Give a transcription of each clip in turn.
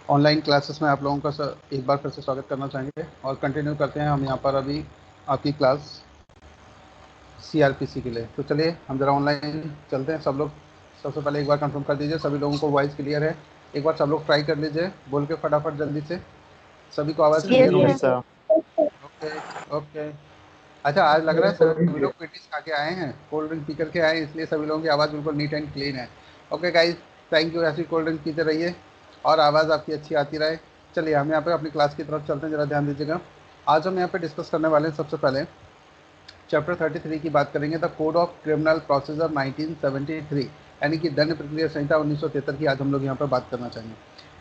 Online classes में आप लोगों का एक बार फिर से स्वागत करना चाहेंगे और कंटिन्यू करते हैं हम यहाँ पर अभी आपकी क्लास सीआरपीसी के लिए। तो चलिए हम ज़रा ऑनलाइन चलते हैं। सब लोग सबसे पहले एक बार कंफर्म कर दीजिए सभी लोगों को वॉइस क्लियर है। एक बार सब लोग ट्राई कर लीजिए बोल के फटाफट जल्दी से। सभी को आवाज़ यस क्लियर हो सर। रही यस सर। है? Okay okay. अच्छा, आज लग रहा है सभी लोग पेटीज खा के आए हैं, कोल्ड ड्रिंक पी करके आए हैं, इसलिए सभी लोगों की आवाज़ बिल्कुल नीट एंड क्लीन है। Okay guys, thank you. ऐसी कोल्ड ड्रिंक पीते रहिए और आवाज़ आपकी अच्छी आती रहे। चलिए हम यहाँ पे अपनी क्लास की तरफ चलते हैं, ज़रा ध्यान दीजिएगा। आज हम यहाँ पे डिस्कस करने वाले हैं सबसे पहले चैप्टर 33 की बात करेंगे, the code of criminal procedure 1973, यानी कि दंड प्रक्रिया संहिता 1973 की आज हम लोग यहाँ पर बात करना चाहेंगे।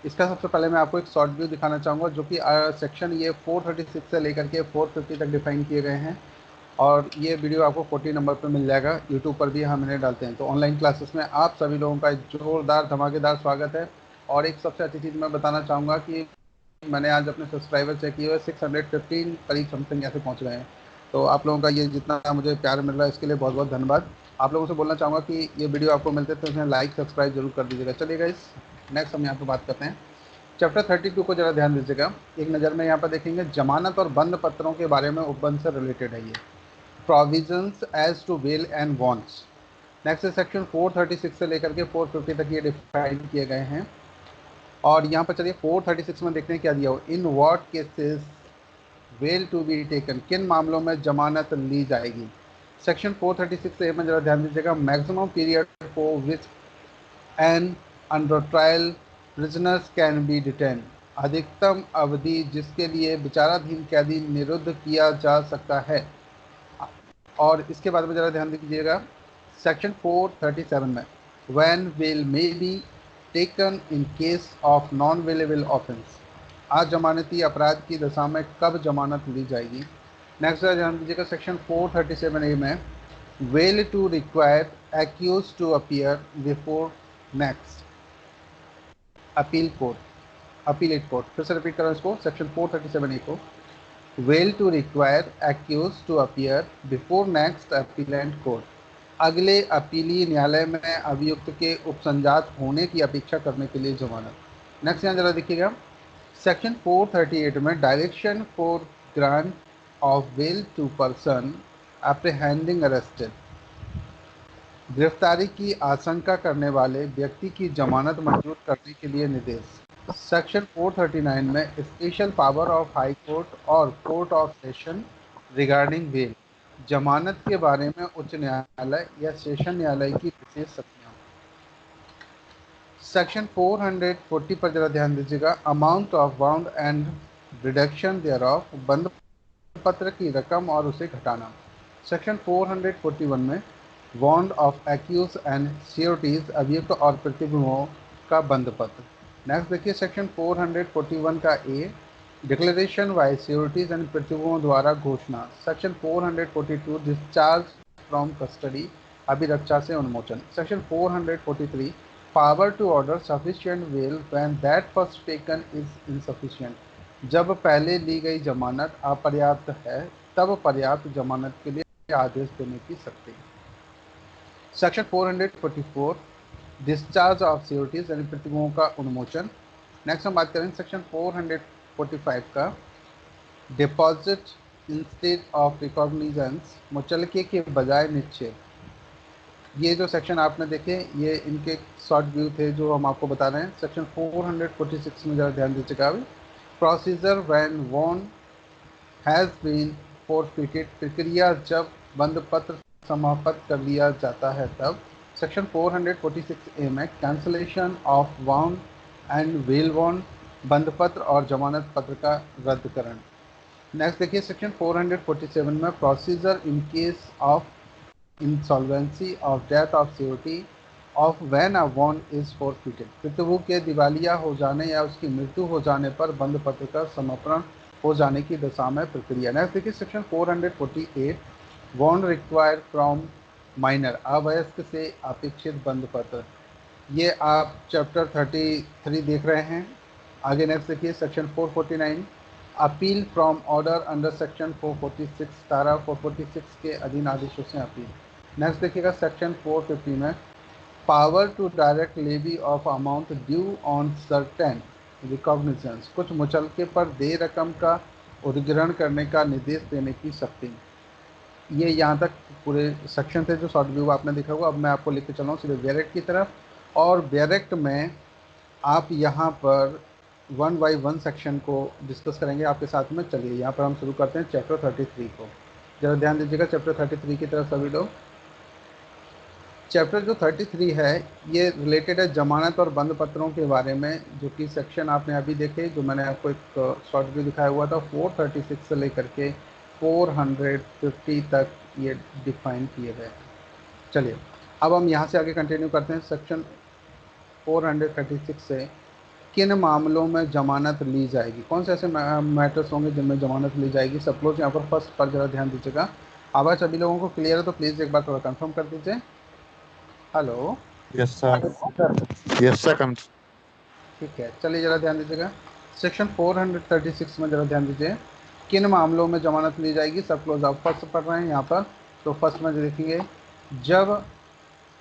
इसका सबसे पहले मैं आपको एक शॉर्ट व्यू दिखाना चाहूँगा, जो कि सेक्शन ये 436 से लेकर के 450 तक डिफाइन किए गए हैं और ये वीडियो आपको 40 नंबर पर मिल जाएगा। यूट्यूब पर भी हम इन्हें डालते हैं। तो ऑनलाइन क्लासेस में आप सभी लोगों का एक जोरदार धमाकेदार स्वागत है। और एक सबसे अच्छी चीज़ मैं बताना चाहूँगा कि मैंने आज अपने सब्सक्राइबर चेक किए हुए 615 करीब समथिंग ऐसे पहुँच गए हैं। तो आप लोगों का ये जितना मुझे प्यार मिल रहा है इसके लिए बहुत बहुत धन्यवाद। आप लोगों से बोलना चाहूँगा कि ये वीडियो आपको मिलते तो इसमें लाइक सब्सक्राइब जरूर कर दीजिएगा। चलिएगा इस नेक्स्ट हम यहाँ पर बात करते हैं चैप्टर 32 को जरा ध्यान दीजिएगा। एक नज़र में यहाँ पर देखेंगे जमानत और बंद पत्रों के बारे में उपबंध से रिलेटेड है ये provisions as to bail and bonds. Next section 436 से लेकर के 450 तक ये डिफाइन किए गए हैं। और यहाँ पर चलिए 436 में देखते हैं क्या दिया हो। In what cases bail to be taken, किन मामलों में जमानत ली जाएगी। सेक्शन 436 ए में जरा ध्यान दीजिएगा, maximum period for which N under trial prisoners can be detain, अधिकतम अवधि जिसके लिए विचाराधीन कैदी निरुद्ध किया जा सकता है। और इसके बाद में ज़रा ध्यान दीजिएगा सेक्शन 437 में when bail may be taken in case of non bailable offence, अजमानती अपराध की दशा में कब जमानत ली जाएगी। नेक्स्ट ध्यान दीजिएगा सेक्शन 437 ए में bail to require accused to appear before next appeal court appellate court. फिर से रिपीट करो इसको, सेक्शन 437 ए को bail to require accused to appear before next appellant court, अगले अपीलीय न्यायालय में अभियुक्त के उपसंजात होने की अपेक्षा करने के लिए जमानत। नेक्स्ट यहाँ जरा देखिएगा सेक्शन 438 में direction for grant of bail to person apprehending arrested, गिरफ्तारी की आशंका करने वाले व्यक्ति की जमानत मंजूर करने के लिए निर्देश। सेक्शन 439 में special power of high court और court of session regarding bail, जमानत के बारे में उच्च न्यायालय या सेशन न्यायालय की विशेष शक्तियाँ। सेक्शन 440 पर जरा ध्यान दीजिएगा, amount of bound and reduction thereof, बंद पत्र की रकम और उसे घटाना। सेक्शन 441 में बॉन्ड ऑफ एक्यूज एंड सियोरिटीज, अभियुक्त और प्रतिभुओं का बंद पत्र। नेक्स्ट देखिए सेक्शन 441 का A, declaration by sureties and प्रतिभुओं द्वारा घोषणा। सेक्शन 442 डिस्चार्ज फ्रॉम कस्टडी, अभिरक्षा से उन्मोचन। Section 443 power to order sufficient bail when that first taken is insufficient, जब पहले ली गई जमानत अपर्याप्त है तब पर्याप्त जमानत के लिए आदेश देने की शक्ति। सेक्शन 444 डिस्चार्ज ऑफ सिक्योरिटीज यानी प्रतिभुओं का उन्मोचन। नेक्स्ट हम बात करें सेक्शन 445 का, डिपॉजिट इंस्टेड ऑफ रिकॉग्निजेंस, मुचलके के बजाय निक्षेप। ये जो सेक्शन आपने देखे ये इनके शॉर्ट व्यू थे जो हम आपको बता रहे हैं। सेक्शन 446 में ज़रा ध्यान दीजिएगा, procedure when one has been forfeited, प्रक्रिया जब बंद पत्र समाप्त कर लिया जाता है तब। सेक्शन 446 ए में cancellation of bond and bail bond, बंद पत्र और जमानत पत्र का रद्दकरण। नेक्स्ट देखिए सेक्शन 447 में procedure in case of insolvency of death of security of when a bond is forfeited, प्रतिभू के दिवालिया हो जाने या उसकी मृत्यु हो जाने पर बंद पत्र का समापन हो जाने की दशा में प्रक्रिया। नेक्स्ट देखिए section 448 bond required from minor, अवयस्क से अपेक्षित बंद पत्र। ये आप चैप्टर 33 देख रहे हैं। आगे नेक्स्ट देखिए section 449 appeal from order under section 446, धारा 446 के अधीन आदेशों से अपील। नेक्स्ट देखिएगा सेक्शन 450 में power to direct levy of amount due on certain recognizance, कुछ मुचलके पर देय रकम का उद्धरण करने का निर्देश देने की शक्ति। ये यहाँ तक पूरे सेक्शन थे जो शॉर्ट व्यू आपने देखा होगा। अब मैं आपको लेके चल रहा हूँ सीधे डायरेक्ट की तरफ, और डायरेक्ट में आप यहाँ पर वन बाई वन सेक्शन को डिस्कस करेंगे आपके साथ में। चलिए यहाँ पर हम शुरू करते हैं चैप्टर 33 को। जरा ध्यान दीजिएगा चैप्टर 33 की तरफ सभी लोग। चैप्टर जो 33 है ये रिलेटेड है जमानत और बंद पत्रों के बारे में, जो कि सेक्शन आपने अभी देखे, जो मैंने आपको एक शॉर्ट व्यू दिखाया हुआ था, 436 से लेकर के 450 तक ये डिफाइन किए गए। चलिए अब हम यहाँ से आगे कंटिन्यू करते हैं। सेक्शन 436 से किन मामलों में जमानत ली जाएगी, कौन से ऐसे मैटर्स होंगे जिनमें जमानत ली जाएगी। सपोज यहाँ पर फर्स्ट पर जरा ध्यान दीजिएगा। आवाज़ सभी लोगों को क्लियर है तो प्लीज़ एक बार थोड़ा कंफर्म कर दीजिए। Hello. Yes sir, yes sir. ठीक है, चलिए जरा ध्यान दीजिएगा। सेक्शन 436 में जरा ध्यान दीजिए, किन मामलों में जमानत ली जाएगी। सब क्लोज आप फर्स्ट पढ़ रहे हैं यहाँ पर, तो फर्स्ट में देखेंगे, जब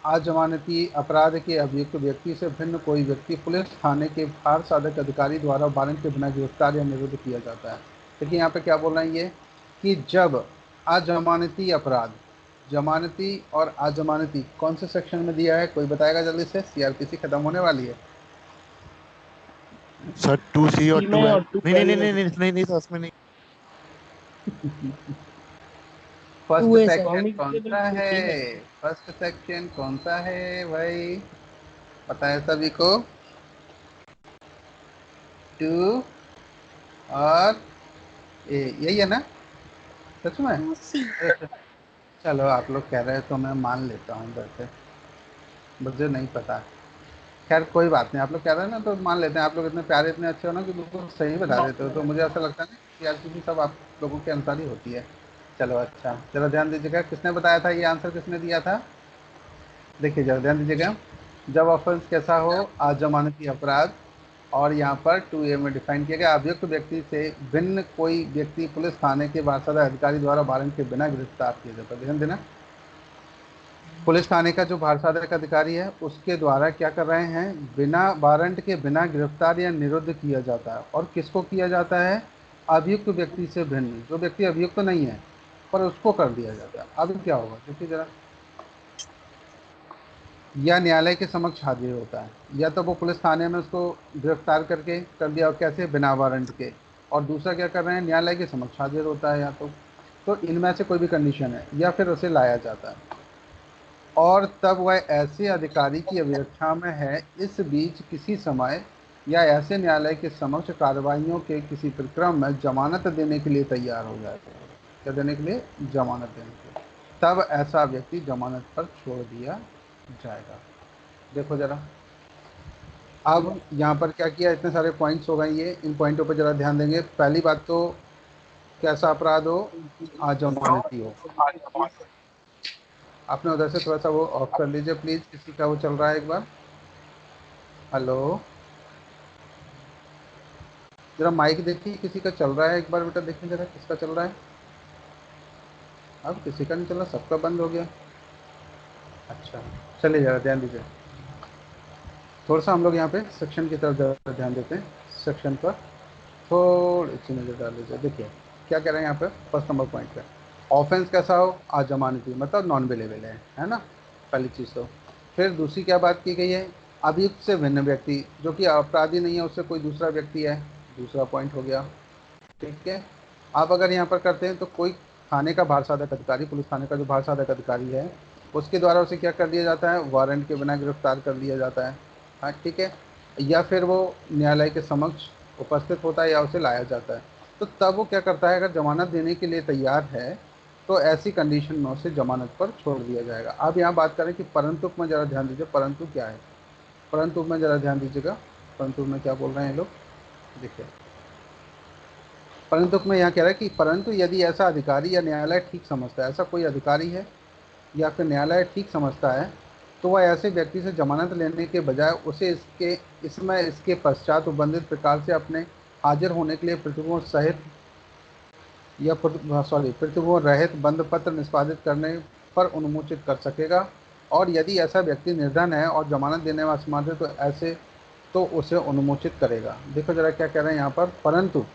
अजमानती अपराध के अभियुक्त व्यक्ति से भिन्न कोई व्यक्ति पुलिस थाने के भार साधक अधिकारी द्वारा वारंट के बिना गिरफ्तार या निरुद्ध किया जाता है। देखिए यहाँ पे क्या बोल रहे हैं ये, कि जब अजमानती अपराध, जमानती और अजमानती कौन से सेक्शन में दिया है, कोई बताएगा जल्दी से। सीआरपीसी खत्म होने वाली है सर 2C और 2L। नहीं नहीं नहीं नहीं नहीं नहीं सर, उसमें नहीं। फर्स्ट सेक्शन कौन सा है, फर्स्ट सेक्शन कौन सा है भाई, बताए सभी को। 2 और ए, यही है ना सच में। चलो आप लोग कह रहे हैं तो मैं मान लेता हूँ, वैसे मुझे नहीं पता। खैर कोई बात नहीं, आप लोग कह रहे हैं ना तो मान लेते हैं। आप लोग इतने प्यारे इतने अच्छे हो ना कि बिल्कुल सही बता देते हो, तो मुझे ऐसा लगता है ना कि यार क्योंकि सब आप लोगों के अनुसार ही होती है। चलो अच्छा, जरा ध्यान दीजिएगा, किसने बताया था ये आंसर, किसने दिया था। देखिए जरा ध्यान दीजिएगा, जब ऑफेंस कैसा हो, अजमानती अपराध, और यहाँ पर 2A में डिफाइन किया गया, अभियुक्त व्यक्ति से भिन्न कोई व्यक्ति पुलिस थाने के बारसादा अधिकारी द्वारा वारंट के बिना गिरफ्तार किया जाता है। ध्यान देना, पुलिस थाने का जो भारसाधक अधिकारी है उसके द्वारा क्या कर रहे हैं, बिना वारंट के बिना गिरफ्तार या निरुद्ध किया जाता है। और किसको किया जाता है, अभियुक्त व्यक्ति से भिन्न, जो व्यक्ति अभियुक्त नहीं है पर उसको कर दिया जाता है। अब क्या होगा देखिए जरा, या न्यायालय के समक्ष हाजिर होता है, या तो वो पुलिस थाने में उसको गिरफ्तार करके कर दिया, और कैसे, बिना वारंट के। और दूसरा क्या कर रहे हैं, न्यायालय के समक्ष हाजिर होता है या तो इनमें से कोई भी कंडीशन है, या फिर उसे लाया जाता है। और तब वह ऐसे अधिकारी की अभिरक्षा में है, इस बीच किसी समय या ऐसे न्यायालय के समक्ष कार्रवाइयों के किसी प्रक्रम में जमानत देने के लिए तैयार हो जाए। क्या देने के लिए, जमानत देने के लिए, तब ऐसा व्यक्ति जमानत पर छोड़ दिया जाएगा। देखो जरा, अब यहाँ पर क्या किया, इतने सारे पॉइंट्स हो गए, ये इन पॉइंटों पर जरा ध्यान देंगे। पहली बात तो कैसा अपराध हो, अजमानती हो। आपने उधर से थोड़ा सा वो ऑफ कर लीजिए प्लीज, किसी का वो चल रहा है एक बार। हेलो, जरा माइक देखिए, किसी का चल रहा है एक बार बेटा, देखिए जरा किसका चल रहा है। अब किसी का नहीं चल रहा, सबका बंद हो गया। अच्छा चलिए जरा ध्यान दीजिए, थोड़ा सा हम लोग यहाँ पे सेक्शन की तरफ ज़रा ध्यान देते हैं। सेक्शन पर थोड़ी सी नज़र डाल लीजिए। देखिए क्या कह रहे हैं यहाँ पे, फर्स्ट नंबर पॉइंट पे, ऑफेंस कैसा हो, अजमानती, मतलब नॉन अवेलेबल है ना, पहली चीज़ तो। फिर दूसरी क्या बात की गई है, अभियुक्त से भिन्न व्यक्ति, जो कि अपराधी नहीं है, उससे कोई दूसरा व्यक्ति है, दूसरा पॉइंट हो गया। ठीक है, आप अगर यहाँ पर करते हैं तो कोई थाने का भारसाधक अधिकारी, पुलिस थाने का जो भारसाधक अधिकारी है उसके द्वारा उसे क्या कर दिया जाता है, वारंट के बिना गिरफ्तार कर लिया जाता है। हाँ ठीक है, या फिर वो न्यायालय के समक्ष उपस्थित होता है या उसे लाया जाता है। तो तब वो क्या करता है, अगर जमानत देने के लिए तैयार है तो ऐसी कंडीशन में उसे जमानत पर छोड़ दिया जाएगा। अब यहाँ बात करें कि परंतु में ज़रा ध्यान दीजिए, परंतु क्या है, परंतु में ज़रा ध्यान दीजिएगा, परंतु में क्या बोल रहे हैं ये लोग, देखिए परंतु में यहाँ कह रहा है कि परंतु यदि ऐसा अधिकारी या न्यायालय ठीक समझता है, ऐसा कोई अधिकारी है या फिर न्यायालय ठीक समझता है, तो वह ऐसे व्यक्ति से जमानत लेने के बजाय उसे इसके पश्चात उबंधित प्रकार से अपने हाजिर होने के लिए प्रतिगुण सहित या प्रतिगुण रहित बंद पत्र निष्पादित करने पर उन्मोचित कर सकेगा। और यदि ऐसा व्यक्ति निर्धन है और जमानत देने में असमर्थ है तो ऐसे तो उसे अनुमोचित करेगा। देखो जरा क्या कह रहे हैं यहाँ पर, परंतु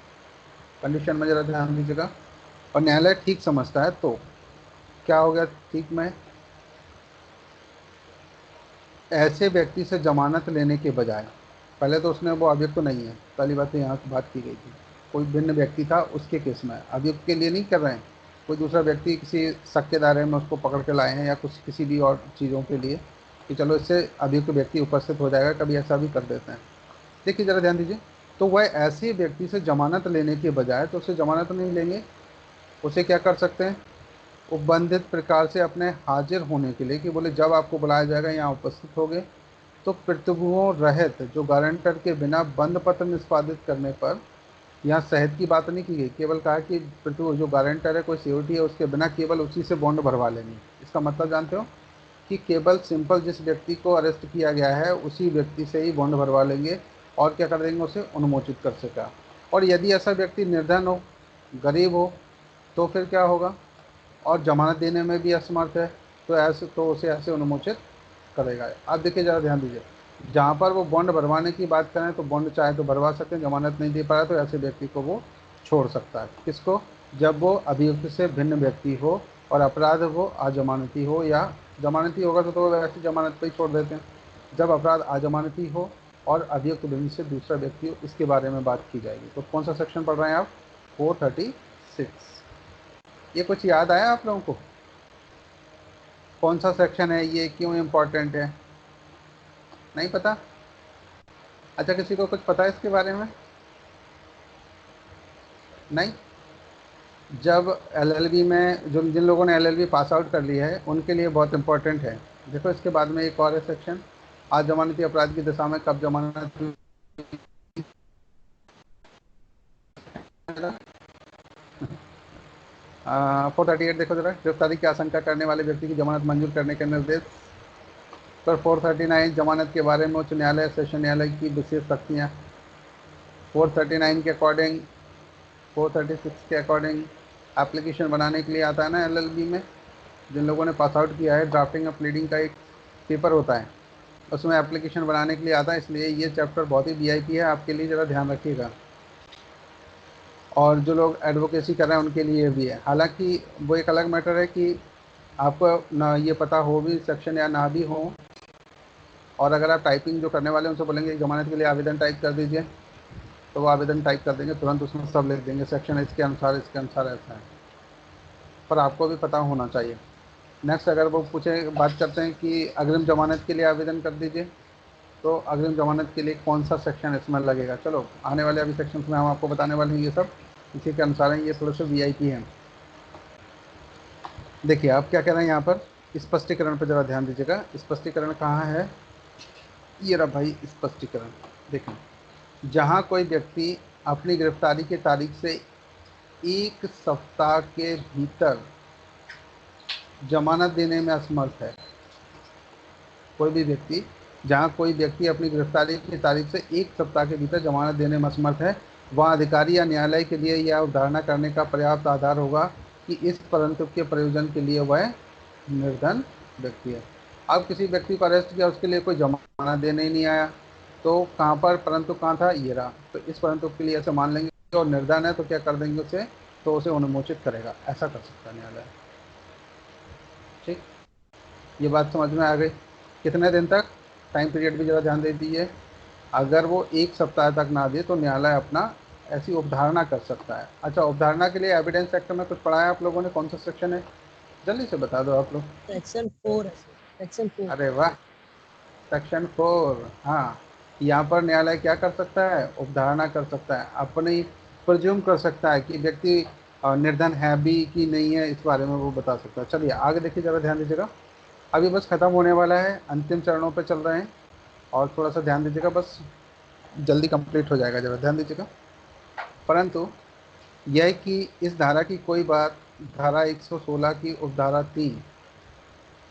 कंडीशन में जरा ध्यान दीजिएगा, और न्यायालय ठीक समझता है तो क्या हो गया ठीक में, ऐसे व्यक्ति से जमानत लेने के बजाय, पहले तो उसने वो अभियुक्त तो नहीं है, पहली बात तो यहाँ की बात की गई थी, कोई भिन्न व्यक्ति था उसके केस में, अभियुक्त के लिए नहीं कर रहे हैं, कोई दूसरा व्यक्ति किसी शक के दायरे में उसको पकड़ के लाए हैं या कुछ किसी भी और चीज़ों के लिए कि चलो इससे अभियुक्त व्यक्ति उपस्थित हो जाएगा, कभी ऐसा भी कर देते हैं। देखिए जरा ध्यान दीजिए, तो वह ऐसे व्यक्ति से जमानत लेने के बजाय तो उसे जमानत नहीं लेंगे, उसे क्या कर सकते हैं, उपबंधित प्रकार से अपने हाजिर होने के लिए कि बोले जब आपको बुलाया जाएगा यहाँ उपस्थित होंगे, तो प्रतिभुओं रहित जो गारंटर के बिना बंद पत्र निष्पादित करने पर, यहाँ शहद की बात नहीं की गई, केवल कहा कि प्रतिभु जो गारंटर है कोई सिक्योरिटी है उसके बिना केवल उसी से बॉन्ड भरवा लेंगे। इसका मतलब जानते हो कि केवल सिंपल जिस व्यक्ति को अरेस्ट किया गया है उसी व्यक्ति से ही बॉन्ड भरवा लेंगे और क्या कर देंगे, उसे अनुमोचित कर सका। और यदि ऐसा व्यक्ति निर्धन हो, गरीब हो, तो फिर क्या होगा, और जमानत देने में भी असमर्थ है, तो ऐसे तो उसे ऐसे अनुमोचित करेगा। अब देखिए जरा ध्यान दीजिए, जहाँ पर वो बॉन्ड भरवाने की बात करें तो बॉन्ड चाहे तो भरवा सकते हैं, जमानत नहीं दे पाया तो ऐसे व्यक्ति को वो छोड़ सकता है। किसको, जब वो अभियुक्त से भिन्न व्यक्ति हो और अपराध वो अजमानती हो, या जमानती होगा तो वो वैसे जमानत पे ही छोड़ देते हैं, जब अपराध अजमानती हो और अभियुक्त भिन्न से दूसरा व्यक्ति हो, इसके बारे में बात की जाएगी। तो कौन सा सेक्शन पढ़ रहे हैं आप, 436। ये कुछ याद आया आप लोगों को, कौन सा सेक्शन है ये, क्यों इम्पोर्टेंट है, नहीं पता? अच्छा किसी को कुछ पता है इसके बारे में, नहीं? जब एलएलबी में जो जिन लोगों ने एलएलबी पास आउट कर लिया है उनके लिए बहुत इंपॉर्टेंट है। देखो इसके बाद में एक और है सेक्शन, अजमानती अपराध की दिशा में कब जमानत 438 देखो जरा, गिरफ्तारी की आशंका करने वाले व्यक्ति की जमानत मंजूर करने के निर्देश। पर 439 जमानत के बारे में उच्च न्यायालय सेशन न्यायालय की विशेष शक्तियाँ। 439 के अकॉर्डिंग, 436 के अकॉर्डिंग एप्लीकेशन बनाने के लिए आता है ना एलएलबी में, जिन लोगों ने पास आउट किया है, ड्राफ्टिंग और प्लीडिंग का एक पेपर होता है, उसमें एप्लीकेशन बनाने के लिए आता है, इसलिए ये चैप्टर बहुत ही वीआईपी है आपके लिए, ज़रा ध्यान रखिएगा। और जो लोग एडवोकेसी कर रहे हैं उनके लिए भी है, हालांकि वो एक अलग मैटर है कि आपको ना ये पता हो भी सेक्शन या ना भी हो, और अगर आप टाइपिंग जो करने वाले हैं उनसे बोलेंगे जमानत के लिए आवेदन टाइप कर दीजिए, तो वो आवेदन टाइप कर देंगे तुरंत, उसमें सब लिख देंगे सेक्शन इसके अनुसार इसके अनुसार ऐसा है, पर आपको भी पता होना चाहिए। नेक्स्ट अगर वो पूछे बात करते हैं कि अग्रिम जमानत के लिए आवेदन कर दीजिए, तो अग्रिम जमानत के लिए कौन सा सेक्शन इसमें लगेगा, चलो आने वाले अभी सेक्शन में हम आपको बताने वाले हैं, ये सब इसी के अनुसार हैं, ये थोड़े से वीआईपी हैं। देखिए आप क्या कह रहे हैं यहाँ पर, स्पष्टीकरण पर ज़रा ध्यान दीजिएगा, स्पष्टीकरण कहाँ है, ये रहा भाई स्पष्टीकरण। देखिए, जहाँ कोई व्यक्ति अपनी गिरफ्तारी की तारीख से 1 सप्ताह के भीतर जमानत देने में असमर्थ है, कोई भी व्यक्ति, जहाँ कोई व्यक्ति अपनी गिरफ्तारी की तारीख से 1 सप्ताह के भीतर जमानत देने में असमर्थ है, वहाँ अधिकारी या न्यायालय के लिए यह अवधारणा करने का पर्याप्त आधार होगा कि इस परंतु के प्रयोजन के लिए वह निर्धन व्यक्ति है। अब किसी व्यक्ति को अरेस्ट किया, उसके लिए कोई जमानत देने ही नहीं आया, तो कहाँ पर परंतु कहाँ था, ये रहा, तो इस परंतु के लिए ऐसे मान लेंगे और निर्धन है तो क्या कर देंगे उसे, तो उसे अनुमोचित करेगा, ऐसा कर सकता है न्यायालय। ठीक, ये बात समझ में आ गई। कितने दिन तक, टाइम पीरियड भी ज़रा ध्यान दे दीजिए, अगर वो 1 सप्ताह तक ना दे तो न्यायालय अपना ऐसी उपधारणा कर सकता है। अच्छा, उपधारणा के लिए एविडेंस एक्ट में कुछ पढ़ा है आप लोगों ने, कौन सा सेक्शन है, जल्दी से बता दो आप लोग। सेक्शन 4 है सर, सेक्शन 4। अरे वाह, सेक्शन 4, हाँ। यहाँ पर न्यायालय क्या कर सकता है, उपधारणा कर सकता है, अपनी प्रज्यूम कर सकता है कि व्यक्ति निर्धन है भी कि नहीं है, इस बारे में वो बता सकता है। चलिए आगे देखिए, ज़रा ध्यान दीजिएगा, अभी बस ख़त्म होने वाला है, अंतिम चरणों पर चल रहे हैं, और थोड़ा सा ध्यान दीजिएगा, बस जल्दी कंप्लीट हो जाएगा, ज़रा ध्यान दीजिएगा। परंतु यह कि इस धारा की कोई बात धारा 116 की उपधारा 3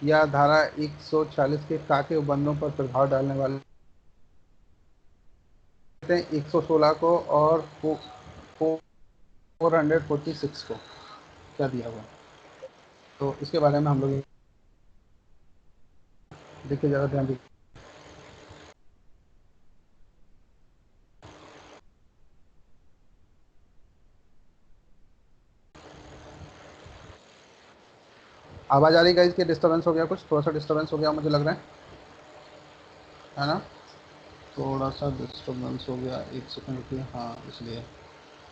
या धारा 146 के काके उपबंधों पर प्रभाव डालने वाले 116 को और 446 को क्या दिया हुआ, तो इसके बारे में हम लोग देखिए, ज़रा ध्यान दीजिए। आवाज़ आ रही है इसके? डिस्टर्बेंस हो गया कुछ, थोड़ा सा डिस्टर्बेंस हो गया मुझे लग रहा है ना? थोड़ा सा डिस्टर्बेंस हो गया, एक सेकंड रुकिए। हाँ, इसलिए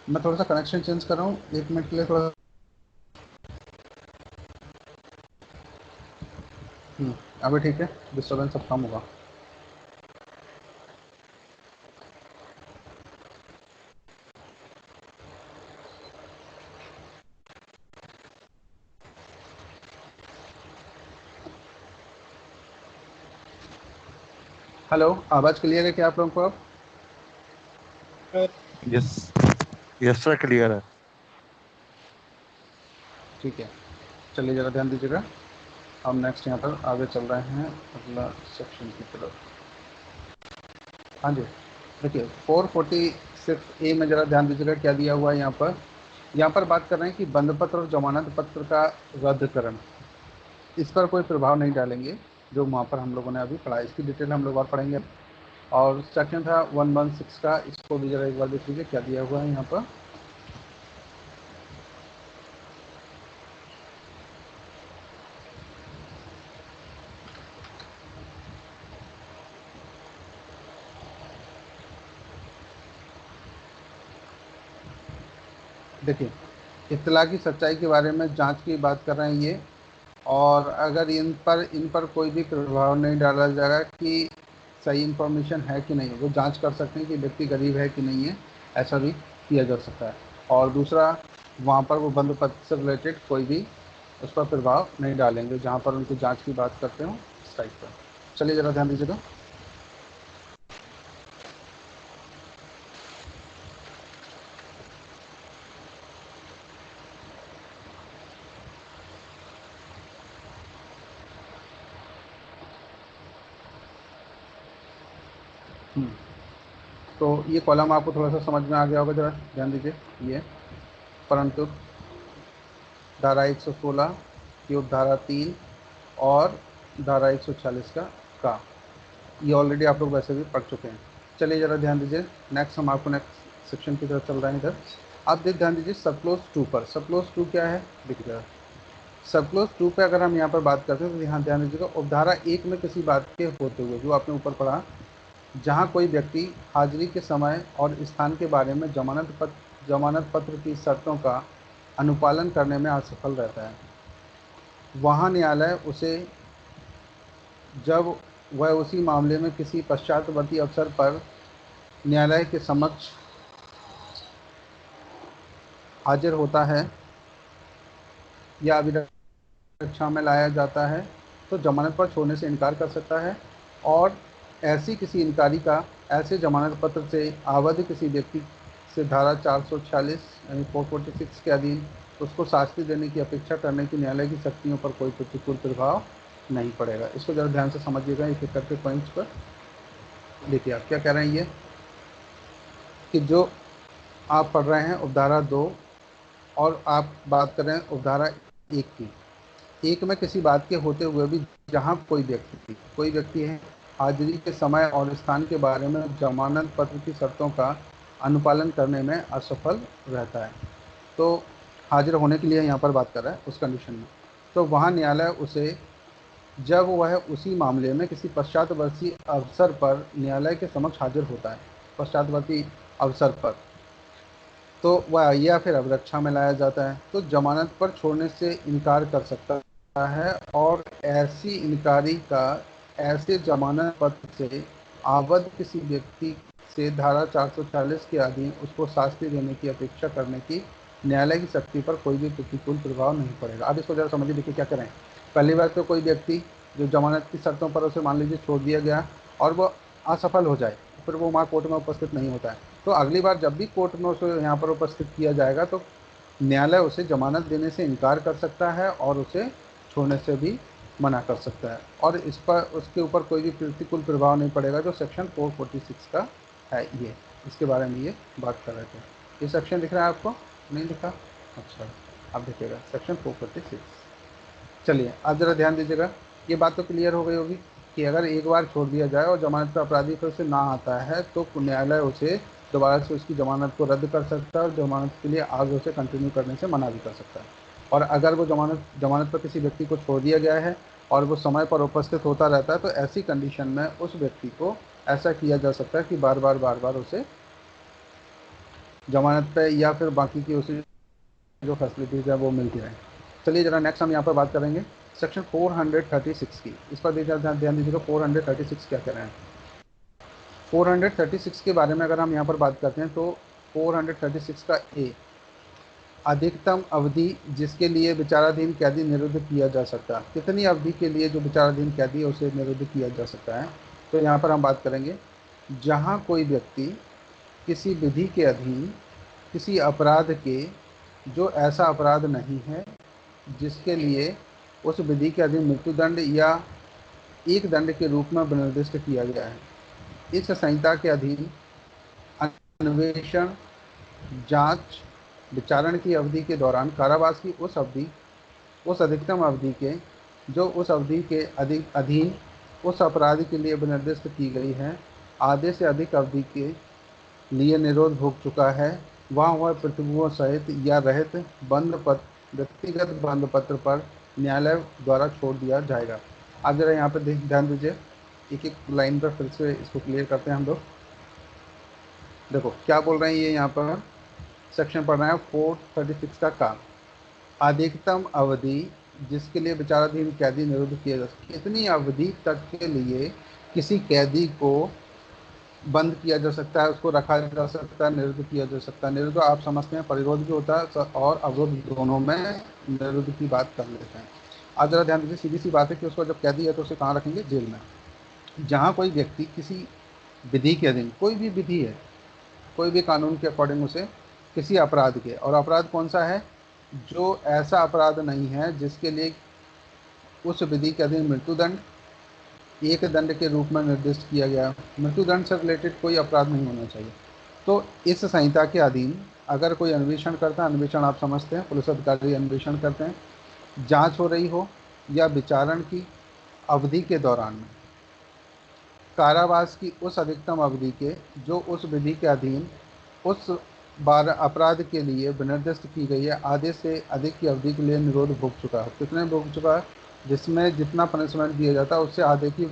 मैं थोड़ा सा कनेक्शन चेंज कर रहा हूँ, 1 मिनट के लिए थोड़ा। अभी ठीक है, डिस्टर्बेंस अब कम होगा। हेलो, आवाज़ क्लियर है क्या आप लोगों को अब? यस, यस सर, क्लियर है। ठीक है, चलिए ज़रा ध्यान दीजिएगा। हम नेक्स्ट यहाँ पर आगे चल रहे हैं अगला सेक्शन की तरफ। हाँ जी, देखिए 446 ए में ज़रा ध्यान दीजिएगा क्या दिया हुआ है यहाँ पर। यहाँ पर बात कर रहे हैं कि बंद पत्र और जमानत पत्र का रद्दकरण, इस पर कोई प्रभाव नहीं डालेंगे जो वहाँ पर हम लोगों ने अभी पढ़ा। इसकी डिटेल हम लोग और पढ़ेंगे। और सेक्शन था 116 का, इसको भी ज़रा एक बार देख लीजिए क्या दिया हुआ है यहाँ पर। देखिए, इत्तला की सच्चाई के बारे में जांच की बात कर रहे हैं ये। और अगर इन पर कोई भी प्रभाव नहीं डाला जाएगा कि सही इन्फॉर्मेशन है कि नहीं, वो जांच कर सकते हैं कि व्यक्ति गरीब है कि नहीं है, ऐसा भी किया जा सकता है। और दूसरा, वहाँ पर वो बंद पत्र से रिलेटेड कोई भी उस पर प्रभाव नहीं डालेंगे जहाँ पर उनकी जांच की बात करते हो इस टाइप पर। चलिए ज़रा ध्यान दीजिएगा। हम्म, तो ये कॉलम आपको थोड़ा सा समझ में आ गया होगा, ज़रा ध्यान दीजिए ये। परंतु धारा 116 की उपधारा 3 और धारा 146 का ये ऑलरेडी आप लोग वैसे भी पढ़ चुके हैं। चलिए ज़रा ध्यान दीजिए, नेक्स्ट हम आपको नेक्स्ट सेक्शन की तरफ चल रहे हैं इधर। आप ध्यान दीजिए सब क्लोज 2 पर। सब क्लोज 2 क्या है देखिएगा। सब क्लोज 2 पे अगर हम यहाँ पर बात करते हैं तो यहाँ ध्यान दीजिएगा, उपधारा 1 में किसी बात के होते हुए, जो आपने ऊपर पढ़ा, जहाँ कोई व्यक्ति हाजिरी के समय और स्थान के बारे में जमानत पत्र की शर्तों का अनुपालन करने में असफल रहता है, वहाँ न्यायालय उसे, जब वह उसी मामले में किसी पश्चातवर्ती अवसर पर न्यायालय के समक्ष हाजिर होता है या अभिरक्षा में लाया जाता है, तो जमानत पर छोड़ने से इनकार कर सकता है। और ऐसी किसी इनकारी का ऐसे जमानत पत्र से आबद्ध किसी व्यक्ति से धारा 446 यानी 446 के अधीन उसको शास्ति देने की अपेक्षा करने की न्यायालय की शक्तियों पर कोई प्रतिकूल प्रभाव नहीं पड़ेगा। इसको ज़रा ध्यान से समझिएगा एक एक करके पॉइंट्स पर। देखिए आप क्या कह रहे हैं ये, कि जो आप पढ़ रहे हैं उपधारा 2 और आप बात कर रहे हैं उपधारा 1 की। एक में किसी बात के होते हुए भी जहाँ कोई व्यक्ति है हाजिरी के समय और स्थान के बारे में जमानत पत्र की शर्तों का अनुपालन करने में असफल रहता है, तो हाजिर होने के लिए यहाँ पर बात कर रहा है उस कंडीशन में, तो वहाँ न्यायालय उसे, जब वह उसी मामले में किसी पश्चातवर्ती अवसर पर न्यायालय के समक्ष हाजिर होता है, पश्चातवर्ती अवसर पर, तो वह या फिर अभिरक्षा में लाया जाता है, तो जमानत पर छोड़ने से इनकार कर सकता है। और ऐसी इनकारी का ऐसे जमानत पत्र से आबद्ध किसी व्यक्ति से धारा 440 के अधीन उसको शास्ति देने की अपेक्षा करने की न्यायालय की शक्ति पर कोई भी प्रतिकूल प्रभाव नहीं पड़ेगा। अब इसको जरा समझिए, देखिए क्या करें। पहली बार तो कोई व्यक्ति जो जमानत की शर्तों पर उसे मान लीजिए छोड़ दिया गया और वो असफल हो जाए, फिर वो वहाँ कोर्ट में उपस्थित नहीं होता है, तो अगली बार जब भी कोर्ट में उसे यहाँ पर उपस्थित किया जाएगा तो न्यायालय उसे जमानत देने से इनकार कर सकता है और उसे छोड़ने से भी मना कर सकता है, और इस पर उसके ऊपर कोई भी प्रतिकूल प्रभाव नहीं पड़ेगा, जो सेक्शन 446 का है ये, इसके बारे में ये बात कर रहे थे। ये सेक्शन दिख रहा है आपको? नहीं दिखा? अच्छा, अब देखिएगा सेक्शन 446। चलिए अब ज़रा ध्यान दीजिएगा, ये बात तो क्लियर हो गई होगी कि अगर एक बार छोड़ दिया जाए और जमानत का अपराधी फिर से ना आता है तो न्यायालय उसे दोबारा से उसकी ज़मानत को रद्द कर सकता है और जमानत के लिए आगे उसे कंटिन्यू करने से मना भी कर सकता है। और अगर वो जमानत पर किसी व्यक्ति को छोड़ दिया गया है और वो समय पर उपस्थित होता रहता है, तो ऐसी कंडीशन में उस व्यक्ति को ऐसा किया जा सकता है कि बार बार उसे जमानत पे या फिर बाकी की उसे जो फैसिलिटीज़ है वो मिलती रहे। चलिए जरा नेक्स्ट हम यहाँ पर बात करेंगे सेक्शन 436 की। इस पर ध्यान दीजिएगा 436 क्या कह रहे हैं। 436 के बारे में अगर हम यहाँ पर बात करते हैं तो 436 का ए, अधिकतम अवधि जिसके लिए विचाराधीन कैदी निरुद्ध किया जा सकता है। कितनी अवधि के लिए जो विचाराधीन कैदी है उसे निरुद्ध किया जा सकता है। तो यहाँ पर हम बात करेंगे जहाँ कोई व्यक्ति किसी विधि के अधीन किसी अपराध के, जो ऐसा अपराध नहीं है जिसके लिए उस विधि के अधीन मृत्युदंड या एक दंड के रूप में निर्दिष्ट किया गया है। इस संहिता के अधीन अन्वेषण, जांच, विचारण की अवधि के दौरान कारावास की उस अधिकतम अवधि के जो उस अवधि के अधीन उस अपराध के लिए निर्दिष्ट की गई है, आधे से अधिक अवधि के लिए निरोध भोग चुका है, वह प्रतिभुओं सहित या रहित व्यक्तिगत बंद पत्र पर न्यायालय द्वारा छोड़ दिया जाएगा। आप जरा यहाँ पर ध्यान दीजिए, एक एक लाइन पर फिर से इसको क्लियर करते हैं हम लोग। देखो क्या बोल रहे हैं ये यहाँ पर सेक्शन पढ़ रहे हैं 436 का अधिकतम अवधि जिसके लिए विचाराधीन कैदी निरुद्ध किया जा सकता है। कितनी अवधि तक के लिए किसी कैदी को बंद किया जा सकता है, उसको रखा जा सकता है, निरुद्ध किया जा सकता है। निरुद्ध आप समझते हैं परिरोध भी होता है और अवरोध दोनों में निरुद्ध की बात कर लेते हैं। आप जरा ध्यान दीजिए, सीधी सी बात है कि उसको जब कैदी है तो उसे कहाँ रखेंगे, जेल में। जहाँ कोई व्यक्ति किसी विधि के अधीन, कोई भी विधि है, कोई भी कानून के अकॉर्डिंग उसे किसी अपराध के, और अपराध कौन सा है, जो ऐसा अपराध नहीं है जिसके लिए उस विधि के अधीन मृत्युदंड एक दंड के रूप में निर्दिष्ट किया गया। मृत्युदंड से रिलेटेड कोई अपराध नहीं होना चाहिए। तो इस संहिता के अधीन अगर कोई अन्वेषण करता है, अन्वेषण आप समझते हैं पुलिस अधिकारी अन्वेषण करते हैं, जांच हो रही हो या विचारण की अवधि के दौरान में कारावास की उस अधिकतम अवधि के जो उस विधि के अधीन उस बार अपराध के लिए विनिर्दिष्ट की गई है, आधे से अधिक की अवधि के लिए निरोध भोग चुका है। कितने भोग चुका है, जिसमें जितना पनिशमेंट दिया जाता है उससे आधे की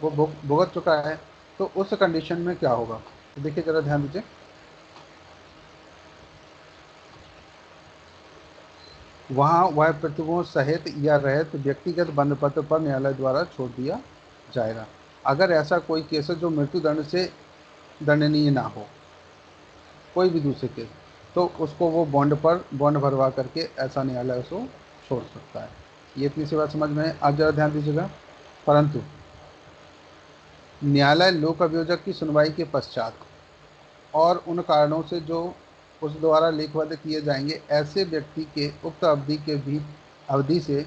वो भुगत चुका है। तो उस कंडीशन में क्या होगा, तो देखिए जरा ध्यान दीजिए, वहाँ वह प्रतिभुओं सहित या रहित व्यक्तिगत बंद पत्र पर न्यायालय द्वारा छोड़ दिया जाएगा। अगर ऐसा कोई केस है जो मृत्युदंड से दंडनीय ना हो, कोई भी दूसरे केस, तो उसको वो बॉन्ड भरवा करके ऐसा न्यायालय उसको छोड़ सकता है। ये इतनी सी बात समझ में है। आप जरा ध्यान दीजिएगा, परंतु न्यायालय लोक अभियोजक की सुनवाई के पश्चात और उन कारणों से जो उस द्वारा लेखबद्ध किए जाएंगे, ऐसे व्यक्ति के उक्त अवधि से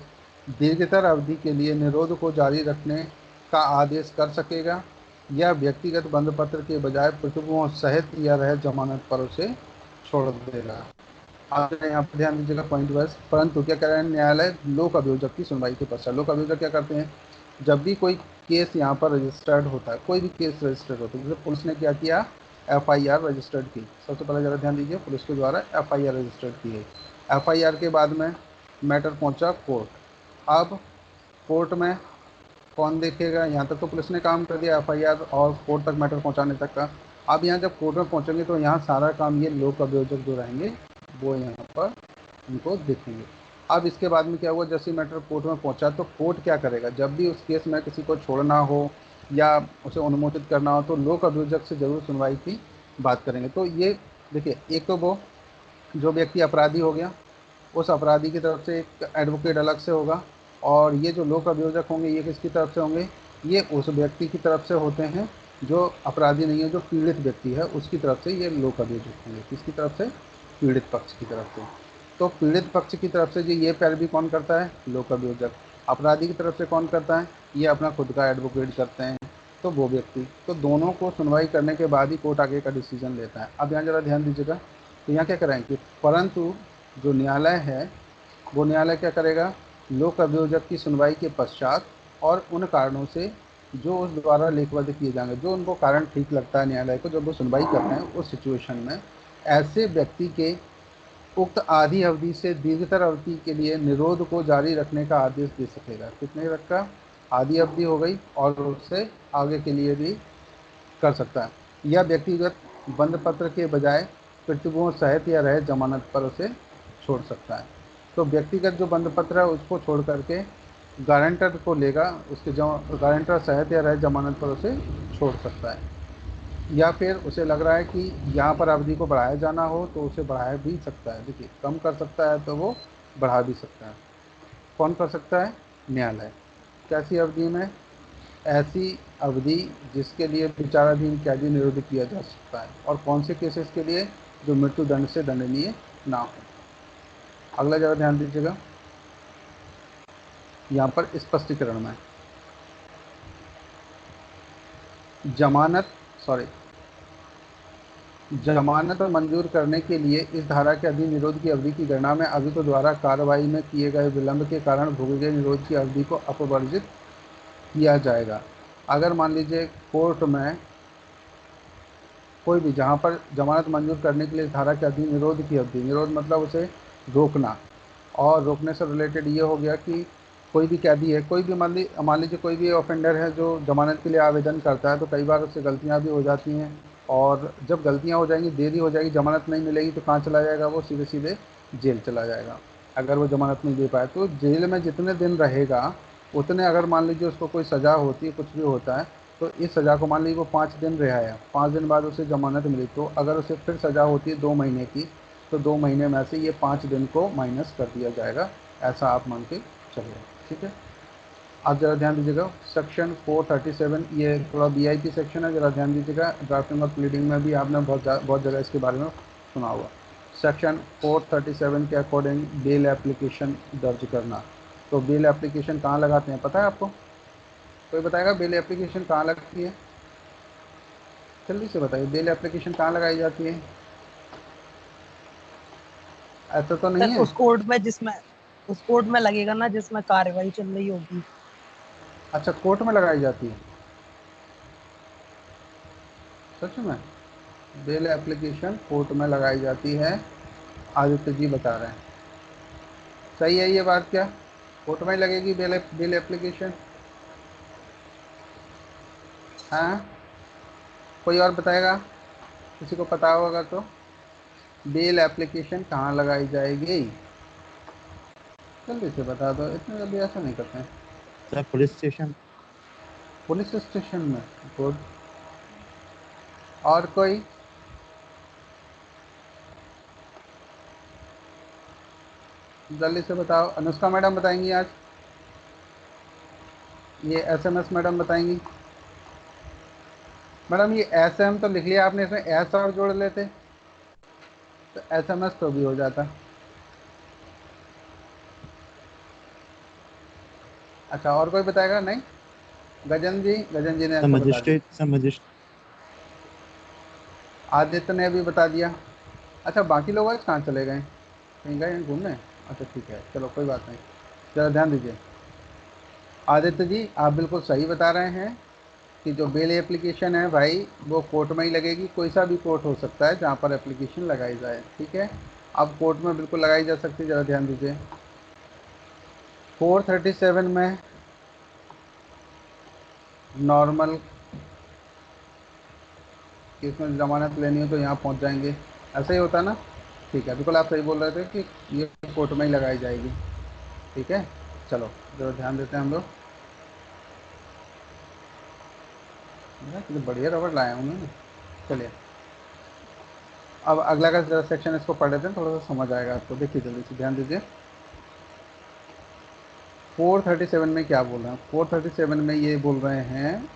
दीर्घतर अवधि के लिए निरोध को जारी रखने का आदेश कर सकेगा या व्यक्तिगत बंद पत्र के बजाय प्रतिभुओं सहित या रह जमानत पर उसे छोड़ देगा। आप यहाँ पर ध्यान दीजिएगा पॉइंट वाइज। परंतु क्या कह रहे हैं, न्यायालय लोक अभियोजक की सुनवाई के पश्चात, लोक अभियोजक क्या करते हैं, जब भी कोई केस यहाँ पर रजिस्टर्ड होता है, कोई भी केस रजिस्टर्ड होता है, जैसे पुलिस ने क्या किया, एफआईआर रजिस्टर्ड की। सबसे पहले ज़रा ध्यान दीजिए, पुलिस के द्वारा एफआईआर रजिस्टर्ड की है। एफआईआर के बाद में मैटर पहुंचा कोर्ट। अब कोर्ट में कौन देखेगा, यहाँ तक तो पुलिस ने काम कर दिया एफआईआर और कोर्ट तक मैटर पहुंचाने तक का। अब यहाँ जब कोर्ट में पहुंचेंगे तो यहाँ सारा काम ये लोक अभियोजक जो रहेंगे वो यहाँ पर उनको देखेंगे। अब इसके बाद में क्या हुआ, जैसे मैटर कोर्ट में पहुंचा तो कोर्ट क्या करेगा, जब भी उस केस में किसी को छोड़ना हो या उसे अनुमोदित करना हो तो लोक अभियोजक से जरूर सुनवाई की बात करेंगे। तो ये देखिए, एक तो वो जो व्यक्ति अपराधी हो गया, उस अपराधी की तरफ से एक एडवोकेट अलग से होगा, और ये जो लोक अभियोजक होंगे ये किसकी तरफ से होंगे, ये उस व्यक्ति की तरफ से होते हैं जो अपराधी नहीं है, जो पीड़ित व्यक्ति है उसकी तरफ से ये लोक अभियोजक होंगे। किसकी तरफ से, पीड़ित पक्ष की तरफ से। तो पीड़ित पक्ष की तरफ से जी ये पैरवी कौन करता है, लोक अभियोजक। अपराधी की तरफ से कौन करता है, ये अपना खुद का एडवोकेट करते हैं, तो वो व्यक्ति। तो दोनों को सुनवाई करने के बाद ही कोर्ट आगे का डिसीजन लेता है। अब यहाँ जरा ध्यान दीजिएगा, तो यहाँ क्या करेंगे, परंतु जो न्यायालय है वो न्यायालय क्या करेगा, लोक अभियोजक की सुनवाई के पश्चात और उन कारणों से जो उस द्वारा लेखबद्ध किए जाएंगे, जो उनको कारण ठीक लगता है न्यायालय को, जब वो सुनवाई करते हैं उस सिचुएशन में ऐसे व्यक्ति के उक्त आधी अवधि से दीर्घतर अवधि के लिए निरोध को जारी रखने का आदेश दे सकेगा। कितने तक का? आधी अवधि हो गई, और उससे आगे के लिए भी कर सकता है। यह व्यक्तिगत बंद पत्र के बजाय प्रतिभूयों सहित या रहे जमानत पर उसे छोड़ सकता है। तो व्यक्तिगत जो बंद पत्र है उसको छोड़ करके गारंटर को लेगा, उसके गारंटर सहित या रहे जमानत पर उसे छोड़ सकता है। या फिर उसे लग रहा है कि यहाँ पर अवधि को बढ़ाया जाना हो तो उसे बढ़ाया भी सकता है। देखिए, कम कर सकता है तो वो बढ़ा भी सकता है। कौन कर सकता है? न्यायालय। कैसी अवधि में? ऐसी अवधि जिसके लिए विचाराधीन कैदी निरुद्ध किया जा सकता है। और कौन से केसेस के लिए? जो मृत्यु दंड से दंडनीय ना हो। अगला जरा ध्यान दीजिएगा, यहाँ पर स्पष्टीकरण में जमानत सॉरी जमानत मंजूर करने के लिए इस धारा के अधीन निरोध की अवधि की गणना में अभियुक्त द्वारा कार्रवाई में किए गए विलंब के कारण भोगे गए निरोध की अवधि को अपवर्जित किया जाएगा। अगर मान लीजिए कोर्ट में कोई भी, जहाँ पर जमानत मंजूर करने के लिए इस धारा के अधीन निरोध की अवधि, निरोध मतलब उसे रोकना, और रोकने से रिलेटेड ये हो गया कि कोई भी कैदी है, कोई भी मान लीजिए कोई भी ऑफेंडर है जो जमानत के लिए आवेदन करता है, तो कई बार उससे गलतियां भी हो जाती हैं। और जब गलतियां हो जाएंगी, देरी हो जाएगी, जमानत नहीं मिलेगी, तो कहाँ चला जाएगा? वो सीधे सीधे जेल चला जाएगा। अगर वो जमानत नहीं दे पाए तो जेल में जितने दिन रहेगा उतने, अगर मान लीजिए उसको कोई सज़ा होती है, कुछ भी होता है, तो इस सज़ा को मान लीजिए वो 5 दिन रहा है, 5 दिन बाद उसे जमानत मिली, तो अगर उसे फिर सज़ा होती है 2 महीने की, तो 2 महीने में से ये 5 दिन को माइनस कर दिया जाएगा। ऐसा आप मान के चलिए, ठीक है। आप ज़रा ध्यान दीजिएगा, सेक्शन 437, ये थोड़ा वीआईपी सेक्शन है, ज़रा ध्यान दीजिएगा। ड्राफ्टिंग और प्लीडिंग में भी आपने बहुत जगह इसके बारे में सुना होगा। सेक्शन 437 के अकॉर्डिंग बेल एप्लीकेशन दर्ज करना। तो बेल एप्लीकेशन कहाँ लगाते हैं, पता है आपको? कोई बताएगा बेल एप्लीकेशन कहाँ लगती है? जल्दी से बताइए, बेल एप्लीकेशन कहाँ लगाई जाती है? ऐसा तो सर नहीं है? उस कोर्ट में लगेगा ना जिसमें कार्रवाई चल रही होगी। अच्छा, कोर्ट में लगाई जाती है? सच में? बेल एप्लीकेशन कोर्ट में लगाई जाती है, आदित्य जी बता रहे हैं। सही है ये बात क्या? कोर्ट में ही लगेगी बेल एप्लीकेशन? हाँ, कोई और बताएगा? किसी को पता होगा तो। बेल एप्लीकेशन कहाँ लगाई जाएगी? जल्दी से बता दो, इतने जल्दी ऐसा नहीं करते हैं। Sir police station. Police station में? गुड। और कोई? जल्दी से बताओ, अनुष्का मैडम बताएंगी आज, ये एसएमएस मैडम बताएंगी। मैडम ये एसएम तो लिख लिया आपने, इसमें एस और जोड़ लेते तो एसएमएस तो भी हो जाता। अच्छा, और कोई बताएगा? नहीं, गजन जी ने सर ऐसा बता दिया। Magistrate, sir magistrate. आदित्य ने भी बता दिया। अच्छा, बाकी लोग आज कहाँ चले गए? कहीं गए हैं घूमने? अच्छा ठीक है, चलो कोई बात नहीं। जरा ध्यान दीजिए, आदित्य जी आप बिल्कुल सही बता रहे हैं कि जो बेल एप्लीकेशन है भाई, वो कोर्ट में ही लगेगी। कोई सा भी कोर्ट हो सकता है जहाँ पर एप्लीकेशन लगाई जाए, ठीक है। अब कोर्ट में बिल्कुल लगाई जा सकती है। ज़रा ध्यान दीजिए, 437 में नॉर्मल केस में जमानत लेनी हो तो यहाँ पहुँच जाएंगे, ऐसा ही होता है ना? ठीक है, बिल्कुल आप सही बोल रहे थे कि ये कोर्ट में ही लगाई जाएगी, ठीक है। चलो जरा ध्यान देते हैं हम लोग। कितने बढ़िया रबड़ लाए होंगे ना। चलिए, अब अगला का जरा सेक्शन इसको पढ़ लेते हैं, थोड़ा सा समझ आएगा आपको। देखिए जल्दी से ध्यान दीजिए, 437 में क्या बोल रहे हैं? 437 में ये बोल रहे हैं,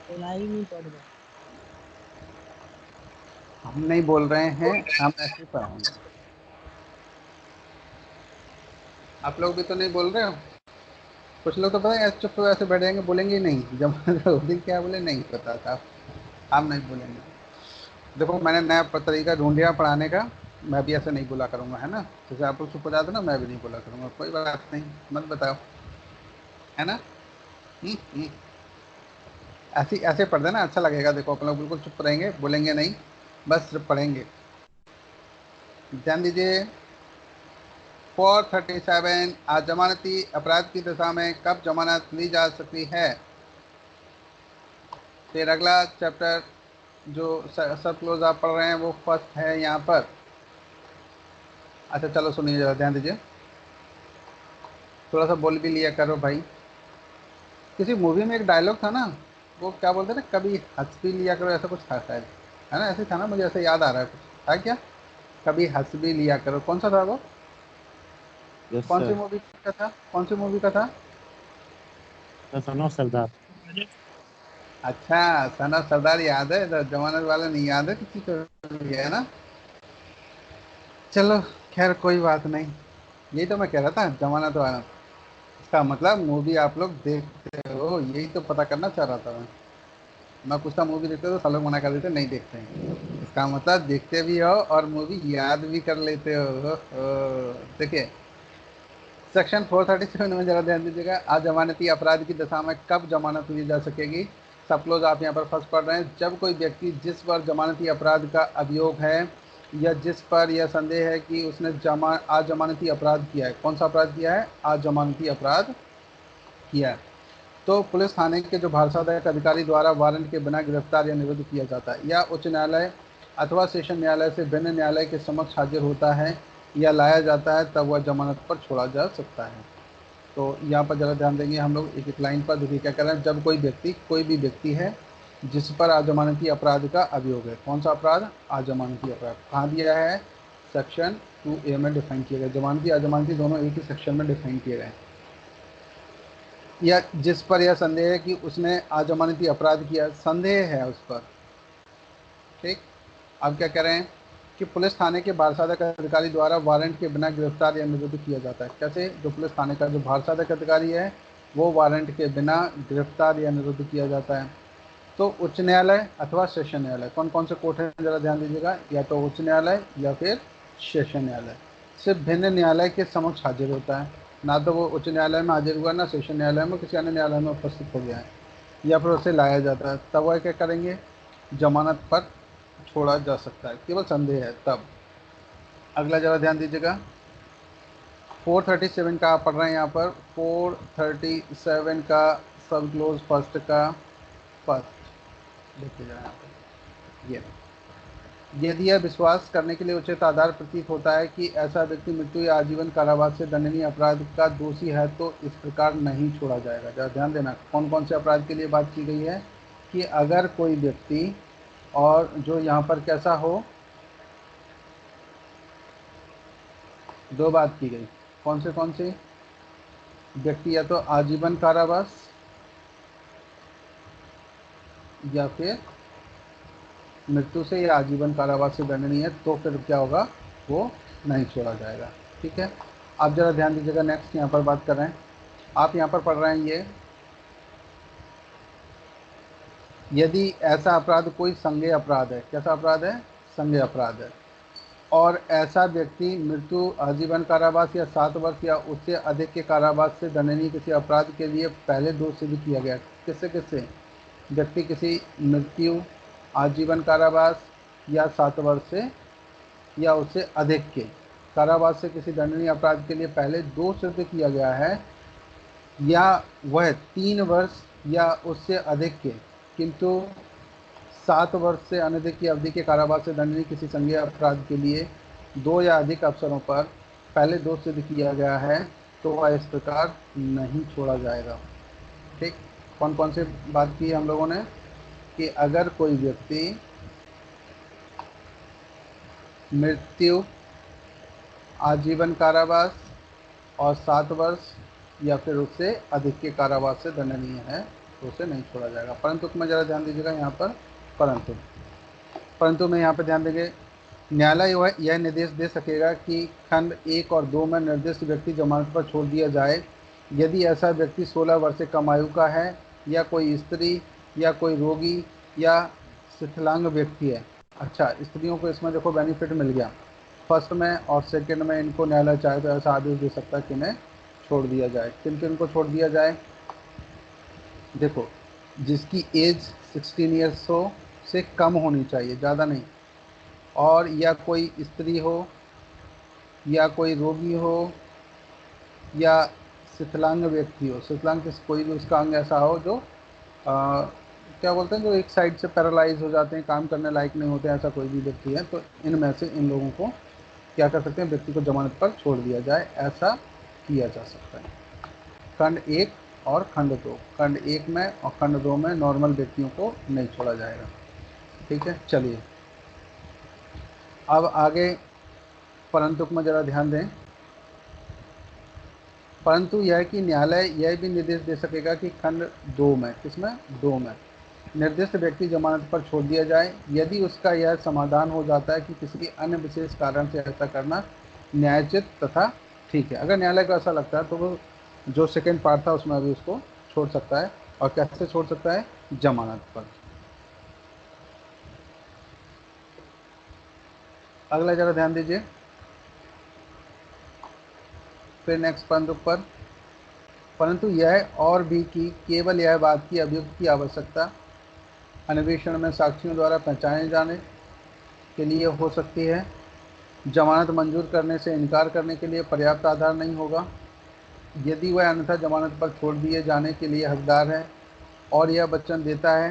सुनाई नहीं पड़ रहा। हम नहीं बोल रहे हैं, हम ऐसे पढ़ाएंगे। आप लोग भी तो नहीं बोल रहे हो। कुछ लोग तो पता है चुप तो ऐसे बैठ जाएंगे, बोलेंगे ही नहीं। जब उस दिन क्या बोले नहीं पता था। हम नहीं बोलेंगे। देखो मैंने नया तरीका ढूंढ लिया पढ़ाने का। मैं भी ऐसे नहीं बोला करूंगा, है ना। जैसे आप लोग चुप हो जाते ना, मैं भी नहीं बोला करूंगा। कोई बात नहीं, मत बताओ, है ना। हम्म। ऐसे ऐसे पढ़ देना, अच्छा लगेगा। देखो अपन लोग बिल्कुल चुप रहेंगे, बोलेंगे नहीं, बस सिर्फ पढ़ेंगे। ध्यान दीजिए। 437, आज जमानती अपराध की दशा में कब जमानत ली जा सकती है। फिर अगला चैप्टर जो सब क्लोज आप पढ़ रहे हैं वो फर्स्ट है यहाँ पर। अच्छा चलो सुनिए जरा, ध्यान दीजिए। थोड़ा सा बोल भी लिया करो भाई। किसी मूवी में एक डायलॉग था ना, वो क्या बोलते थे, कभी हंस भी लिया करो, ऐसा कुछ था शायद, है ना। ऐसे था ना, मुझे ऐसे याद आ रहा है। कुछ था क्या, कभी हंस भी लिया करो, कौन सा था वो। यस कौन सी सर। मूवी का था, कौन सी मूवी का था। सन ऑफ सरदार। अच्छा, सन ऑफ सरदार याद है, तो जमानत वाला नहीं याद है किसी को भी, है ना। चलो खैर कोई बात नहीं। यही तो मैं कह रहा था, जमानत वाला। इसका मतलब मूवी आप लोग देखते हो, यही तो पता करना चाह रहा था मैं पूछता मूवी देखते हो तो सब लोग मना कर देते नहीं देखते हैं। इसका मतलब देखते भी हो और मूवी याद भी कर लेते हो। देखिए सेक्शन 437 में जरा ध्यान दीजिएगा। अजमानती अपराध की दशा में कब जमानत ली जा सकेगी। सब क्लोज आप यहाँ पर फर्स्ट पढ़ रहे हैं। जब कोई व्यक्ति जिस पर जमानती अपराध का अभियोग है या जिस पर यह संदेह है कि उसने अजमानती अपराध किया है। कौन सा अपराध किया है, अजमानती अपराध किया है, तो पुलिस थाने के जो भारसाधक अधिकारी द्वारा वारंट के बिना गिरफ्तार या निरुद्ध किया जाता है, या उच्च न्यायालय अथवा सेशन न्यायालय से भिन्न न्यायालय के समक्ष हाजिर होता है या लाया जाता है, तब वह जमानत पर छोड़ा जा सकता है। तो यहाँ पर ज़रा ध्यान देंगे हम लोग एक एक लाइन पर। देखिए क्या कह रहे हैं, जब कोई भी व्यक्ति है जिस पर अजमानती अपराध का अभियोग है। कौन सा अपराध, अजमानती अपराध। कहाँ दिया है, सेक्शन 2A में डिफाइन किया गया। जमानती अजमानती दोनों एक ही सेक्शन में डिफाइन किए गए हैं। या जिस पर यह संदेह है कि उसने अजमानती अपराध किया, संदेह है उस पर। ठीक। अब क्या कह रहे हैं कि पुलिस थाने के भारसाधक अधिकारी द्वारा वारंट के बिना गिरफ्तार या निरुद्ध किया जाता है। कैसे, जो पुलिस थाने का जो भारसाधक अधिकारी है वो वारंट के बिना गिरफ्तार या निरुद्ध किया जाता है। तो उच्च न्यायालय अथवा सेशन न्यायालय, कौन कौन से कोर्ट हैं जरा ध्यान दीजिएगा। या तो उच्च न्यायालय या फिर सेशन न्यायालय सिर्फ भिन्न न्यायालय के समक्ष हाजिर होता है। ना तो वो उच्च न्यायालय में हाजिर हुआ, ना सेशन न्यायालय में, किसी अन्य न्यायालय में उपस्थित हो गया है, या फिर उसे लाया जाता है, तब वह क्या करेंगे, जमानत पर छोड़ा जा सकता है। केवल संदेह है तब। अगला जरा ध्यान दीजिएगा। 437 का आप पढ़ रहे हैं यहाँ पर। 437 का सब क्लोज फर्स्ट का फर्स्ट देखिए जरा यहाँ पर। ये यदि यह विश्वास करने के लिए उचित आधार प्रतीत होता है कि ऐसा व्यक्ति मृत्यु या आजीवन कारावास से दंडनीय अपराध का दोषी है, तो इस प्रकार नहीं छोड़ा जाएगा। जरा ध्यान देना कौन कौन से अपराध के लिए बात की गई है, कि अगर कोई व्यक्ति, और जो यहाँ पर कैसा हो, दो बात की गई। कौन से व्यक्ति, या तो आजीवन कारावास या फिर मृत्यु से या आजीवन कारावास से दंडनीय है, तो फिर क्या होगा, वो नहीं छोड़ा जाएगा। ठीक है। आप जरा ध्यान दीजिएगा, नेक्स्ट यहाँ पर बात कर रहे हैं। आप यहाँ पर पढ़ रहे हैं ये, यदि ऐसा अपराध कोई संज्ञेय अपराध है। कैसा अपराध है, संज्ञेय अपराध है, और ऐसा व्यक्ति मृत्यु, आजीवन कारावास या 7 वर्ष या उससे अधिक के कारावास से दंडनीय किसी अपराध के लिए पहले दोष सिद्ध किया गया। किससे किससे, व्यक्ति किसी मृत्यु, आजीवन कारावास या 7 वर्ष से या उससे अधिक के कारावास से किसी दंडनीय अपराध के लिए पहले दोष सिद्ध किया गया है, या वह 3 वर्ष या उससे अधिक के किंतु 7 वर्ष से अनधिक की अवधि के कारावास से दंडनीय किसी संज्ञेय अपराध के लिए 2 या अधिक अवसरों पर पहले दोष सिद्ध किया गया है, तो वह इस प्रकार नहीं छोड़ा जाएगा। ठीक। कौन कौन से बात की हम लोगों ने, कि अगर कोई व्यक्ति मृत्यु, आजीवन कारावास और 7 वर्ष या फिर उससे अधिक के कारावास से दंडनीय है, तो उसे नहीं छोड़ा जाएगा। परंतु में ज़रा ध्यान दीजिएगा यहाँ पर, परंतु परंतु में यहाँ पर ध्यान देंगे, न्यायालय यह निर्देश दे सकेगा कि खंड 1 और 2 में निर्दिष्ट व्यक्ति जमानत पर छोड़ दिया जाए यदि ऐसा व्यक्ति 16 वर्ष से कम आयु का है, या कोई स्त्री, या कोई रोगी, या शिथिलांग व्यक्ति है। अच्छा, स्त्रियों को इसमें देखो बेनिफिट मिल गया फर्स्ट में, और सेकंड में इनको न्यायालय चाहे तो ऐसा आदेश दे सकता है कि इन्हें छोड़ दिया जाए। किन किन को छोड़ दिया जाए? देखो, जिसकी एज 16 ईयर्स से कम होनी चाहिए, ज़्यादा नहीं, और या कोई स्त्री हो, या कोई रोगी हो, या शिथिलांग व्यक्ति हो। शिथिलांग कोई भी उसका अंग ऐसा हो जो क्या बोलते हैं, जो एक साइड से पैरालाइज हो जाते हैं, काम करने लायक नहीं होते, ऐसा कोई भी व्यक्ति है, तो इनमें से इन लोगों को क्या कर सकते हैं, व्यक्ति को जमानत पर छोड़ दिया जाए, ऐसा किया जा सकता है। खंड 1 और खंड 2, खंड 1 में और खंड 2 में नॉर्मल व्यक्तियों को नहीं छोड़ा जाएगा। ठीक है, चलिए अब आगे परंतु में ज़रा ध्यान दें। परंतु यह कि न्यायालय यह भी निर्देश दे सकेगा कि खंड 2 में, किसमें, 2 में निर्दिष्ट व्यक्ति जमानत पर छोड़ दिया जाए यदि उसका यह समाधान हो जाता है कि किसी अन्य विशेष कारण से ऐसा करना न्यायोचित तथा ठीक है। अगर न्यायालय को ऐसा लगता है तो वो जो सेकेंड पार्ट था उसमें अभी उसको छोड़ सकता है। और कैसे छोड़ सकता है? जमानत पर। अगला जरा ध्यान दीजिए, फिर नेक्स्ट परंतु पर, परंतु यह और भी कि केवल यह बात की अभियुक्त की आवश्यकता अन्वेषण में साक्षियों द्वारा पहचाने जाने के लिए हो सकती है। जमानत मंजूर करने से इनकार करने के लिए पर्याप्त आधार नहीं होगा यदि वह अन्यथा जमानत पर छोड़ दिए जाने के लिए हकदार है और यह वचन देता है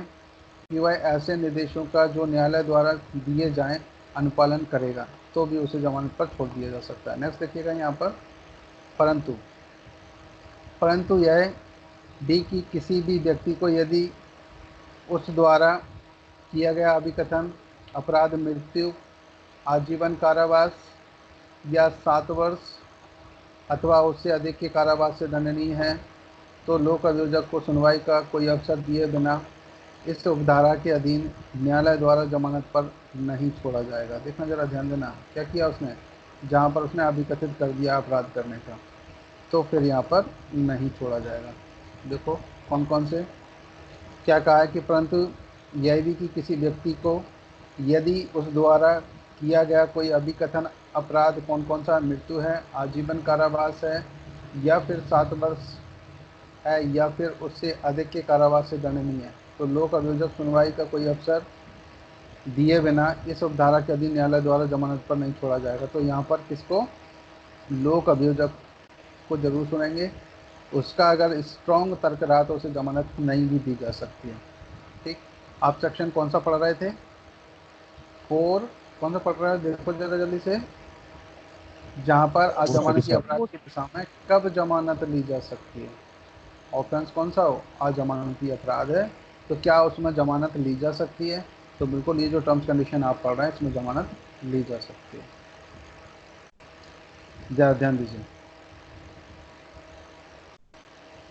कि वह ऐसे निर्देशों का जो न्यायालय द्वारा दिए जाएं अनुपालन करेगा, तो भी उसे जमानत पर छोड़ दिया जा सकता है। नेक्स्ट देखिएगा यहाँ पर, परंतु यह भी कि किसी भी व्यक्ति को यदि उस द्वारा किया गया अभिकथन अपराध मृत्यु, आजीवन कारावास या 7 वर्ष अथवा उससे अधिक के कारावास से दंडनीय है, तो लोक अभियोजक को सुनवाई का कोई अवसर दिए बिना इस उपधारा के अधीन न्यायालय द्वारा जमानत पर नहीं छोड़ा जाएगा। देखना जरा ध्यान देना, क्या किया उसने, जहाँ पर उसने अभिकथित कर दिया अपराध करने का, तो फिर यहाँ पर नहीं छोड़ा जाएगा। देखो कौन कौन से क्या कहा है कि परंतु यह भी कि किसी व्यक्ति को यदि उस द्वारा किया गया कोई अभिकथन अपराध कौन कौन सा, मृत्यु है, आजीवन कारावास है, या फिर 7 वर्ष है, या फिर उससे अधिक के कारावास से दंडनीय है, तो लोक अभियोजक सुनवाई का कोई अवसर दिए बिना इस उपधारा के अधीन न्यायालय द्वारा जमानत पर नहीं छोड़ा जाएगा। तो यहाँ पर किसको, लोक अभियोजक को जरूर सुनेंगे, उसका अगर स्ट्रॉन्ग तर्क रहा तो उसे जमानत नहीं भी दी जा सकती है। ठीक, आप सेक्शन कौन सा पढ़ रहे थे? 4 कौन सा पढ़ रहे हैं, देखो जरा जल्दी से, जहाँ पर अजमानती अपराध की दिशा में कब जमानत ली जा सकती है। ऑफेंस कौन सा हो, अजमानती अपराध है, तो क्या उसमें जमानत ली जा सकती है? तो बिल्कुल ये जो टर्म्स कंडीशन आप पढ़ रहे हैं इसमें जमानत ली जा सकती है। ज़रा ध्यान दीजिए,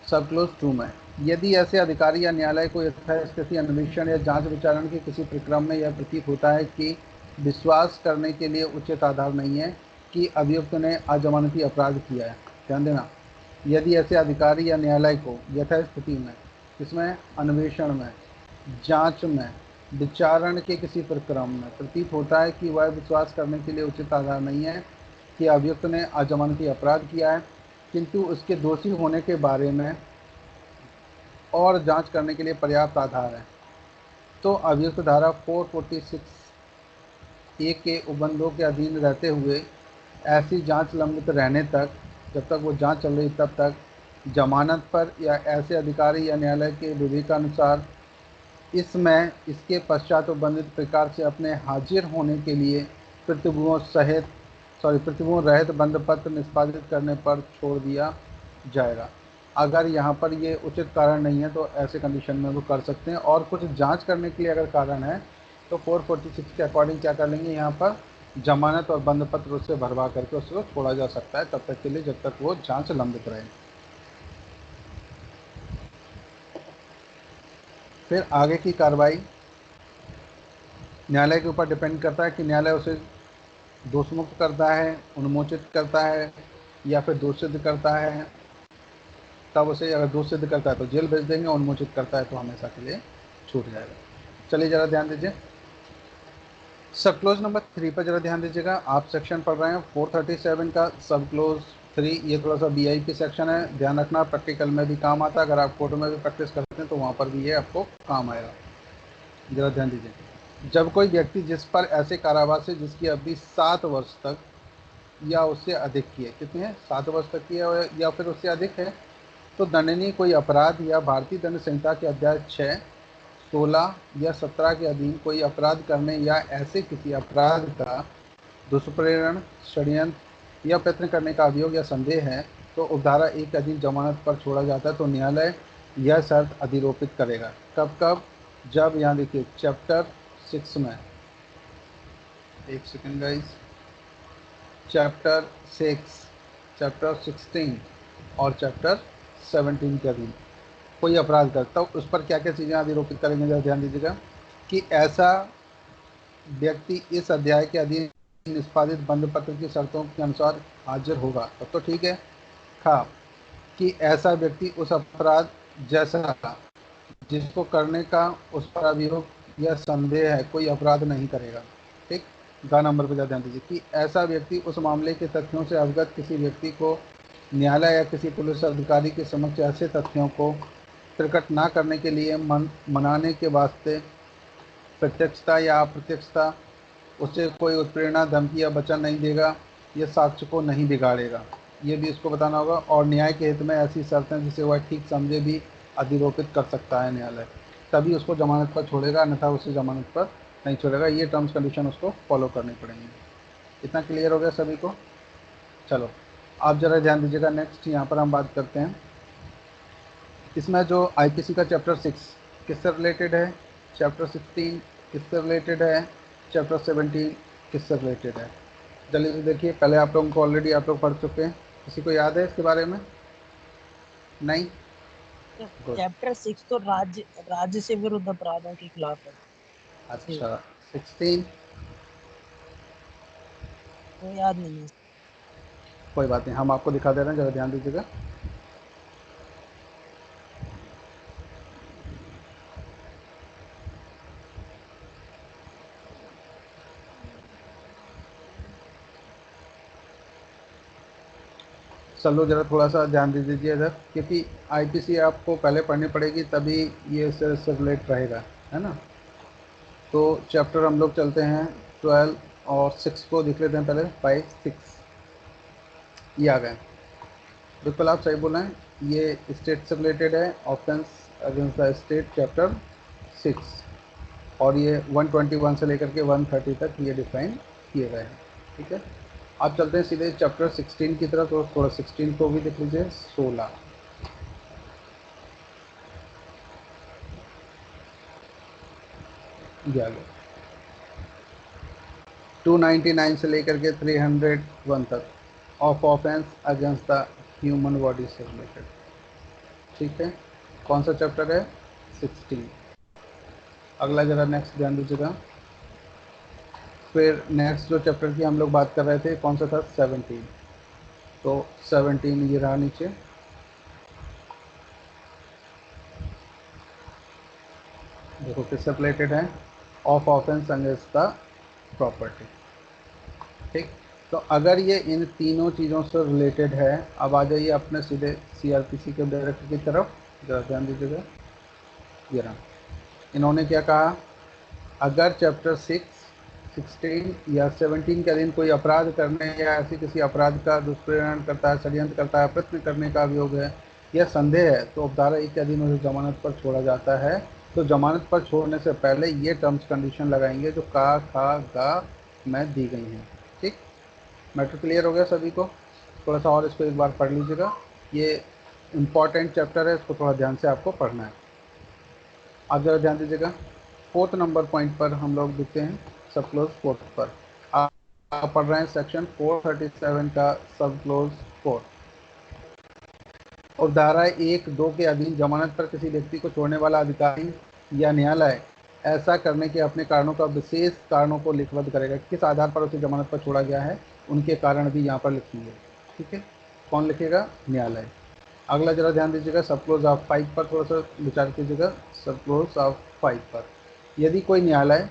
सब क्लोज 2 में यदि ऐसे अधिकारी या न्यायालय को यथास्थिति अन्वेषण या जांच विचारण के किसी प्रक्रम में यह प्रतीत होता है कि विश्वास करने के लिए उचित आधार नहीं है कि अभियुक्त ने अजमानती अपराध किया है। ध्यान देना, यदि ऐसे अधिकारी या न्यायालय को यथास्थिति में, इसमें अन्वेषण में, जांच में, विचारण के किसी प्रक्रम में प्रतीत होता है कि वह विश्वास करने के लिए उचित आधार नहीं है कि अभियुक्त ने अजमानती अपराध किया है, किंतु उसके दोषी होने के बारे में और जांच करने के लिए पर्याप्त आधार है, तो अभियुक्त धारा 446 ए के उपबंधों के अधीन रहते हुए ऐसी जांच लंबित रहने तक, जब तक वो जांच चल रही तब तक जमानत पर या ऐसे अधिकारी या न्यायालय के विवेकानुसार इसमें इसके पश्चात उपबंधित प्रकार से अपने हाजिर होने के लिए प्रतिभूओं रहित बंधपत्र निष्पादित करने पर छोड़ दिया जाएगा। अगर यहाँ पर ये उचित कारण नहीं है तो ऐसे कंडीशन में वो कर सकते हैं, और कुछ जांच करने के लिए अगर कारण है तो 446 के अकॉर्डिंग क्या कर लेंगे, यहाँ पर जमानत और बंधपत्र उससे भरवा करके उसको छोड़ा जा सकता है तब तक के लिए जब तक वो जांच लंबित रहे। फिर आगे की कार्रवाई न्यायालय के ऊपर डिपेंड करता है कि न्यायालय उसे दोषमुक्त करता है, उन्मोचित करता है, या फिर दोष सिद्ध करता है। तब उसे अगर दोष सिद्ध करता है तो जेल भेज देंगे, उन्मोचित करता है तो हमेशा के लिए छूट जाएगा। चलिए ज़रा ध्यान दीजिए, सब क्लोज नंबर 3 पर जरा ध्यान दीजिएगा। आप सेक्शन पढ़ रहे हैं 437 का सब क्लोज 3। ये थोड़ा सा वीआईपी सेक्शन है, ध्यान रखना, प्रैक्टिकल में भी काम आता है। अगर आप कोर्ट में भी प्रैक्टिस करते हैं तो वहाँ पर भी ये आपको काम आएगा। जरा ध्यान दीजिए, जब कोई व्यक्ति जिस पर ऐसे कारावास है जिसकी अवधि 7 वर्ष तक या उससे अधिक की है, कितनी है, 7 वर्ष तक की है या फिर उससे अधिक है, तो दंडनीय कोई अपराध या भारतीय दंड संहिता के अध्याय 6, 16 या 17 के अधीन कोई अपराध करने या ऐसे किसी अपराध का दुष्प्रेरण, षड्यंत्र या प्रयत्न करने का अभियोग या संदेह है तो उपधारा 1 के अधीन जमानत पर छोड़ा जाता है। तो न्यायालय यह शर्त अधिरोपित करेगा। कब कब? जब, यहाँ देखिए चैप्टर 6 में, एक सेकेंड गाइस, चैप्टर 6, चैप्टर 16 और चैप्टर 17 के अधीन कोई अपराध करता हो उस पर क्या क्या चीज़ें अधिरोपित करेंगे, जरा ध्यान दीजिएगा कि ऐसा व्यक्ति इस अध्याय के अधीन निष्पादित बंद पत्र की शर्तों के अनुसार हाजिर होगा, तब तो ठीक है। खा कि ऐसा व्यक्ति उस अपराध जैसा जिसको करने का उस पर अभियोग या संदेह है कोई अपराध नहीं करेगा। ठीक, गा नंबर पर ध्यान दीजिए कि ऐसा व्यक्ति उस मामले के तथ्यों से अवगत किसी व्यक्ति को न्यायालय या किसी पुलिस अधिकारी के समक्ष ऐसे तथ्यों को प्रकट ना करने के लिए मनाने के वास्ते प्रत्यक्षता या अप्रत्यक्षता उससे कोई उत्प्रेरणा, धमकी या वचन नहीं देगा, यह साक्ष्य को नहीं बिगाड़ेगा, ये भी इसको बताना होगा। और न्याय के हित में ऐसी शर्तें जिसे वह ठीक समझे भी अधिरोपित कर सकता है न्यायालय, तभी उसको जमानत पर छोड़ेगा, अन्यथा उसे जमानत पर नहीं छोड़ेगा। ये टर्म्स कंडीशन उसको फॉलो करनी पड़ेंगी। इतना क्लियर हो गया सभी को? चलो आप ज़रा ध्यान दीजिएगा। नेक्स्ट यहाँ पर हम बात करते हैं, इसमें जो आईपीसी का चैप्टर 6 किससे रिलेटेड है, चैप्टर 16 किससे रिलेटेड है, चैप्टर 17 किससे रिलेटेड है। जल्दी से देखिए, पहले आप लोगों को ऑलरेडी आप लोग पढ़ चुके हैं, किसी को याद है इसके बारे में? नहीं? गुड। चैप्टर 6 तो राज्य राज्य से विरुद्ध अपराधों के खिलाफ है। अच्छा, 16 वो याद नहीं है। कोई बात नहीं, हम आपको दिखा दे रहे हैं, ज़रा ध्यान दीजिएगा। चलो ज़रा थोड़ा सा ध्यान दे दीजिए इधर, क्योंकि आईपीसी आपको पहले पढ़नी पड़ेगी तभी ये इससे रिलेट रहेगा, है ना। तो चैप्टर हम लोग चलते हैं 12 और 6 को देख लेते हैं पहले। 5, 6 ये आ गए। बिल्कुल आप सही बोल रहे हैं, ये स्टेट से रिलेटेड है, offence against the state chapter 6, और ये 121 से लेकर के 130 तक ये डिफाइन किए गए हैं। ठीक है, आप चलते हैं सीधे चैप्टर 16 की तरफ, तो थोड़ा 16 को भी देख लीजिए। 16 ये आ गया, 299 से लेकर के 301 तक of offence against the human body से रिलेटेड। ठीक है, कौन सा चैप्टर है? 16। अगला जरा नेक्स्ट ध्यान दीजिएगा। फिर नेक्स्ट जो चैप्टर की हम लोग बात कर रहे थे कौन सा था? 17। तो 17 ये रहा नीचे, देखो किससे रिलेटेड है? Of offence against the property. ठीक, तो अगर ये इन तीनों चीज़ों से रिलेटेड है, अब आ जाइए अपने सीधे सीआरपीसी के डायरेक्टर की तरफ, जरा ध्यान दीजिएगा। ये रहा, इन्होंने क्या कहा, अगर चैप्टर 6, 16 या 17 के अधीन कोई अपराध करने या ऐसे किसी अपराध का दुष्प्रेरण करता है, षड्यंत्र करता है, प्रयत्न करने का अभियोग है या संदेह है, तो उपधारा 1 के अधीन उसे जमानत पर छोड़ा जाता है। तो जमानत पर छोड़ने से पहले ये टर्म्स कंडीशन लगाएंगे जो का, खा, गा में दी गई हैं। ठीक, मैटर क्लियर हो गया सभी को? थोड़ा सा और इसको एक बार पढ़ लीजिएगा, ये इम्पॉर्टेंट चैप्टर है, इसको थोड़ा ध्यान से आपको पढ़ना है। आप ज़रा ध्यान दीजिएगा, 4th नंबर पॉइंट पर हम लोग देखते हैं, सब क्लोज 4 पर। आप पढ़ रहे हैं सेक्शन 437 का सब क्लोज 4। और धारा 1, 2 के अधीन जमानत पर किसी व्यक्ति को छोड़ने वाला अधिकारी या न्यायालय ऐसा करने के अपने कारणों का विशेष कारणों को लिखबद्ध करेगा। किस आधार पर उसे जमानत पर छोड़ा गया है, उनके कारण भी यहाँ पर लिखेंगे। ठीक है, कौन लिखेगा? न्यायालय। अगला जरा ध्यान दीजिएगा, सब क्लोज ऑफ 5 पर थोड़ा सा विचार कीजिएगा। सब क्लोज ऑफ 5 पर, यदि कोई न्यायालय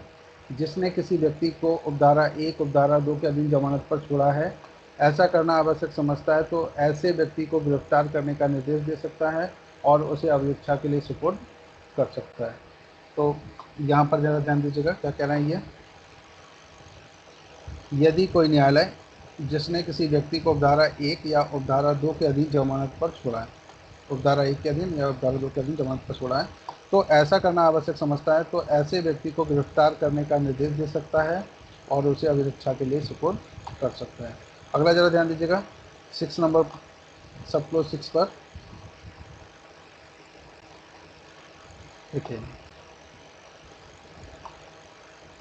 जिसने किसी व्यक्ति को उपधारा 1 उपधारा 2 के अधीन जमानत पर छोड़ा है ऐसा करना आवश्यक समझता है तो ऐसे व्यक्ति को गिरफ्तार करने का निर्देश दे सकता है और उसे अभिरक्षा के लिए सुपुर्द कर सकता है। तो यहाँ पर ज़रा ध्यान दीजिएगा क्या कह रहे हैं ये, यदि कोई न्यायालय जिसने किसी व्यक्ति को उपधारा 1 या उपधारा 2 के अधीन जमानत पर छोड़ा है, उपधारा 1 के अधीन या उपधारा 2 के अधीन जमानत पर छोड़ा है तो ऐसा करना आवश्यक समझता है तो ऐसे व्यक्ति को गिरफ्तार करने का निर्देश दे सकता है और उसे अभिरक्षा के लिए सुपुर्द कर सकता है। अगला जरा ध्यान दीजिएगा 6 नंबर, सब क्लोज 6 पर देखिए,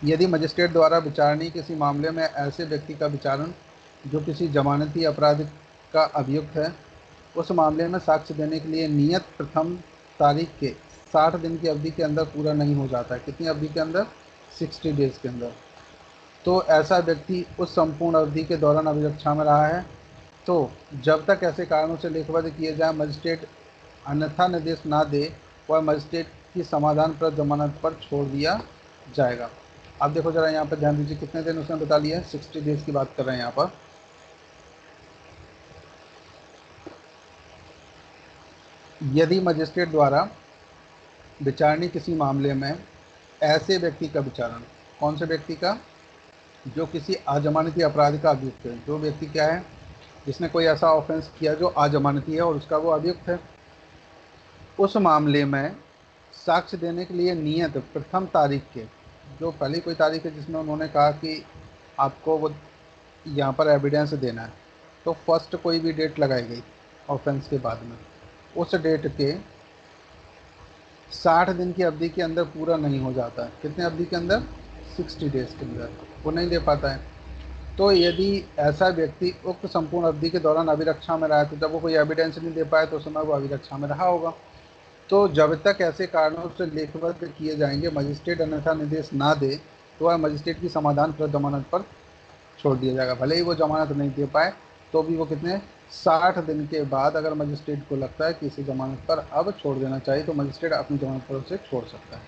यदि मजिस्ट्रेट द्वारा विचारणीय किसी मामले में ऐसे व्यक्ति का विचारण जो किसी जमानती अपराध का अभियुक्त है उस मामले में साक्ष्य देने के लिए नियत प्रथम तारीख के 60 दिन की अवधि के अंदर पूरा नहीं हो जाता है। कितनी अवधि के अंदर? 60 डेज के अंदर। तो ऐसा व्यक्ति उस संपूर्ण अवधि के दौरान अभिरक्षा में रहा है तो जब तक ऐसे कारणों से लेखबद्ध किए जाए मजिस्ट्रेट अन्यथा निर्देश ना दे वह मजिस्ट्रेट की समाधानप्रद जमानत पर छोड़ दिया जाएगा। अब देखो जरा यहाँ पर ध्यान दीजिए, कितने दिन उसने बता लिया है? 60 डेज की बात कर रहे हैं यहाँ पर। यदि मजिस्ट्रेट द्वारा विचारणीय किसी मामले में ऐसे व्यक्ति का विचारण, कौन से व्यक्ति का? जो किसी अजमानती अपराध का अभियुक्त है। जो व्यक्ति क्या है? जिसने कोई ऐसा ऑफेंस किया जो अजमानती है और उसका वो अभियुक्त है। उस मामले में साक्ष्य देने के लिए नियत प्रथम तारीख के, जो पहली कोई तारीख है जिसमें उन्होंने कहा कि आपको वो यहाँ पर एविडेंस देना है, तो फर्स्ट कोई भी डेट लगाई गई ऑफेंस के बाद में, उस डेट के 60 दिन की अवधि के अंदर पूरा नहीं हो जाता है। कितने अवधि के अंदर? 60 डेज के अंदर वो नहीं दे पाता है। तो यदि ऐसा व्यक्ति उक्त संपूर्ण अवधि के दौरान अभिरक्षा में रहा है तो जब वो कोई एविडेंस नहीं दे पाए तो उस समय वो अभिरक्षा में रहा होगा। तो जब तक ऐसे कारणों से लेखबद्ध किए जाएंगे मजिस्ट्रेट अन्यथा निर्देश ना दे तो वह मजिस्ट्रेट की समाधान पर जमानत पर छोड़ दिया जाएगा। भले ही वो जमानत नहीं दे पाए तो भी वो कितने 60 दिन के बाद अगर मजिस्ट्रेट को लगता है कि इसे जमानत पर अब छोड़ देना चाहिए तो मजिस्ट्रेट अपनी जमानत पर उसे छोड़ सकता है।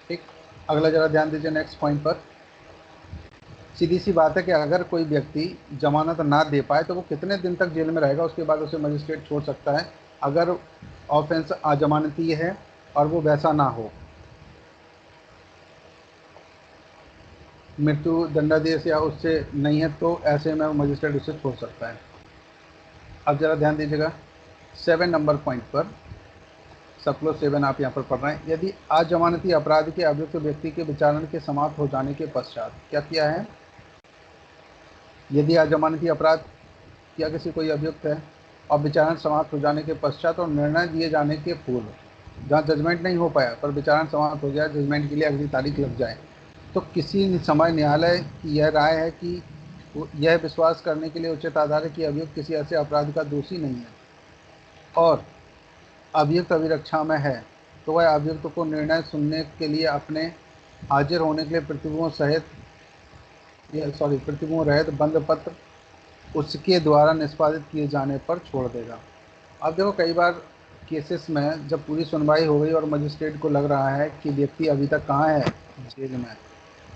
ठीक, अगला जरा ध्यान दीजिए नेक्स्ट पॉइंट पर। सीधी सी बात है कि अगर कोई व्यक्ति जमानत ना दे पाए तो वो कितने दिन तक जेल में रहेगा, उसके बाद उसे मजिस्ट्रेट छोड़ सकता है अगर ऑफेंस अजमानती है और वो वैसा ना हो, मृत्यु दंडादेश या उससे नहीं है, तो ऐसे में मजिस्ट्रेट उसे छोड़ सकता है। अब जरा ध्यान दीजिएगा 7 नंबर पॉइंट पर, सब क्लोज 7 आप यहाँ पर पढ़ रहे हैं। यदि अजमानती अपराध के अभियुक्त व्यक्ति के विचारण के समाप्त हो जाने के पश्चात, क्या किया है? यदि अजमानती अपराध किया किसी कोई अभियुक्त है और विचारण समाप्त हो जाने के पश्चात और निर्णय दिए जाने के पूर्व, जहाँ जजमेंट नहीं हो पाया पर विचारण समाप्त हो जाए, जजमेंट के लिए अगली तारीख लग जाए, तो किसी समय न्यायालय की यह राय है कि यह विश्वास करने के लिए उचित आधार है कि अभियुक्त किसी ऐसे अपराध का दोषी नहीं है और अभियुक्त अभिरक्षा में है, तो वह अभियुक्त को निर्णय सुनने के लिए अपने हाजिर होने के लिए प्रतिभूओं रहित बंद पत्र उसके द्वारा निष्पादित किए जाने पर छोड़ देगा। अब देखो कई बार केसेस में जब पूरी सुनवाई हो गई और मजिस्ट्रेट को लग रहा है कि व्यक्ति अभी तक कहाँ है? जेल में,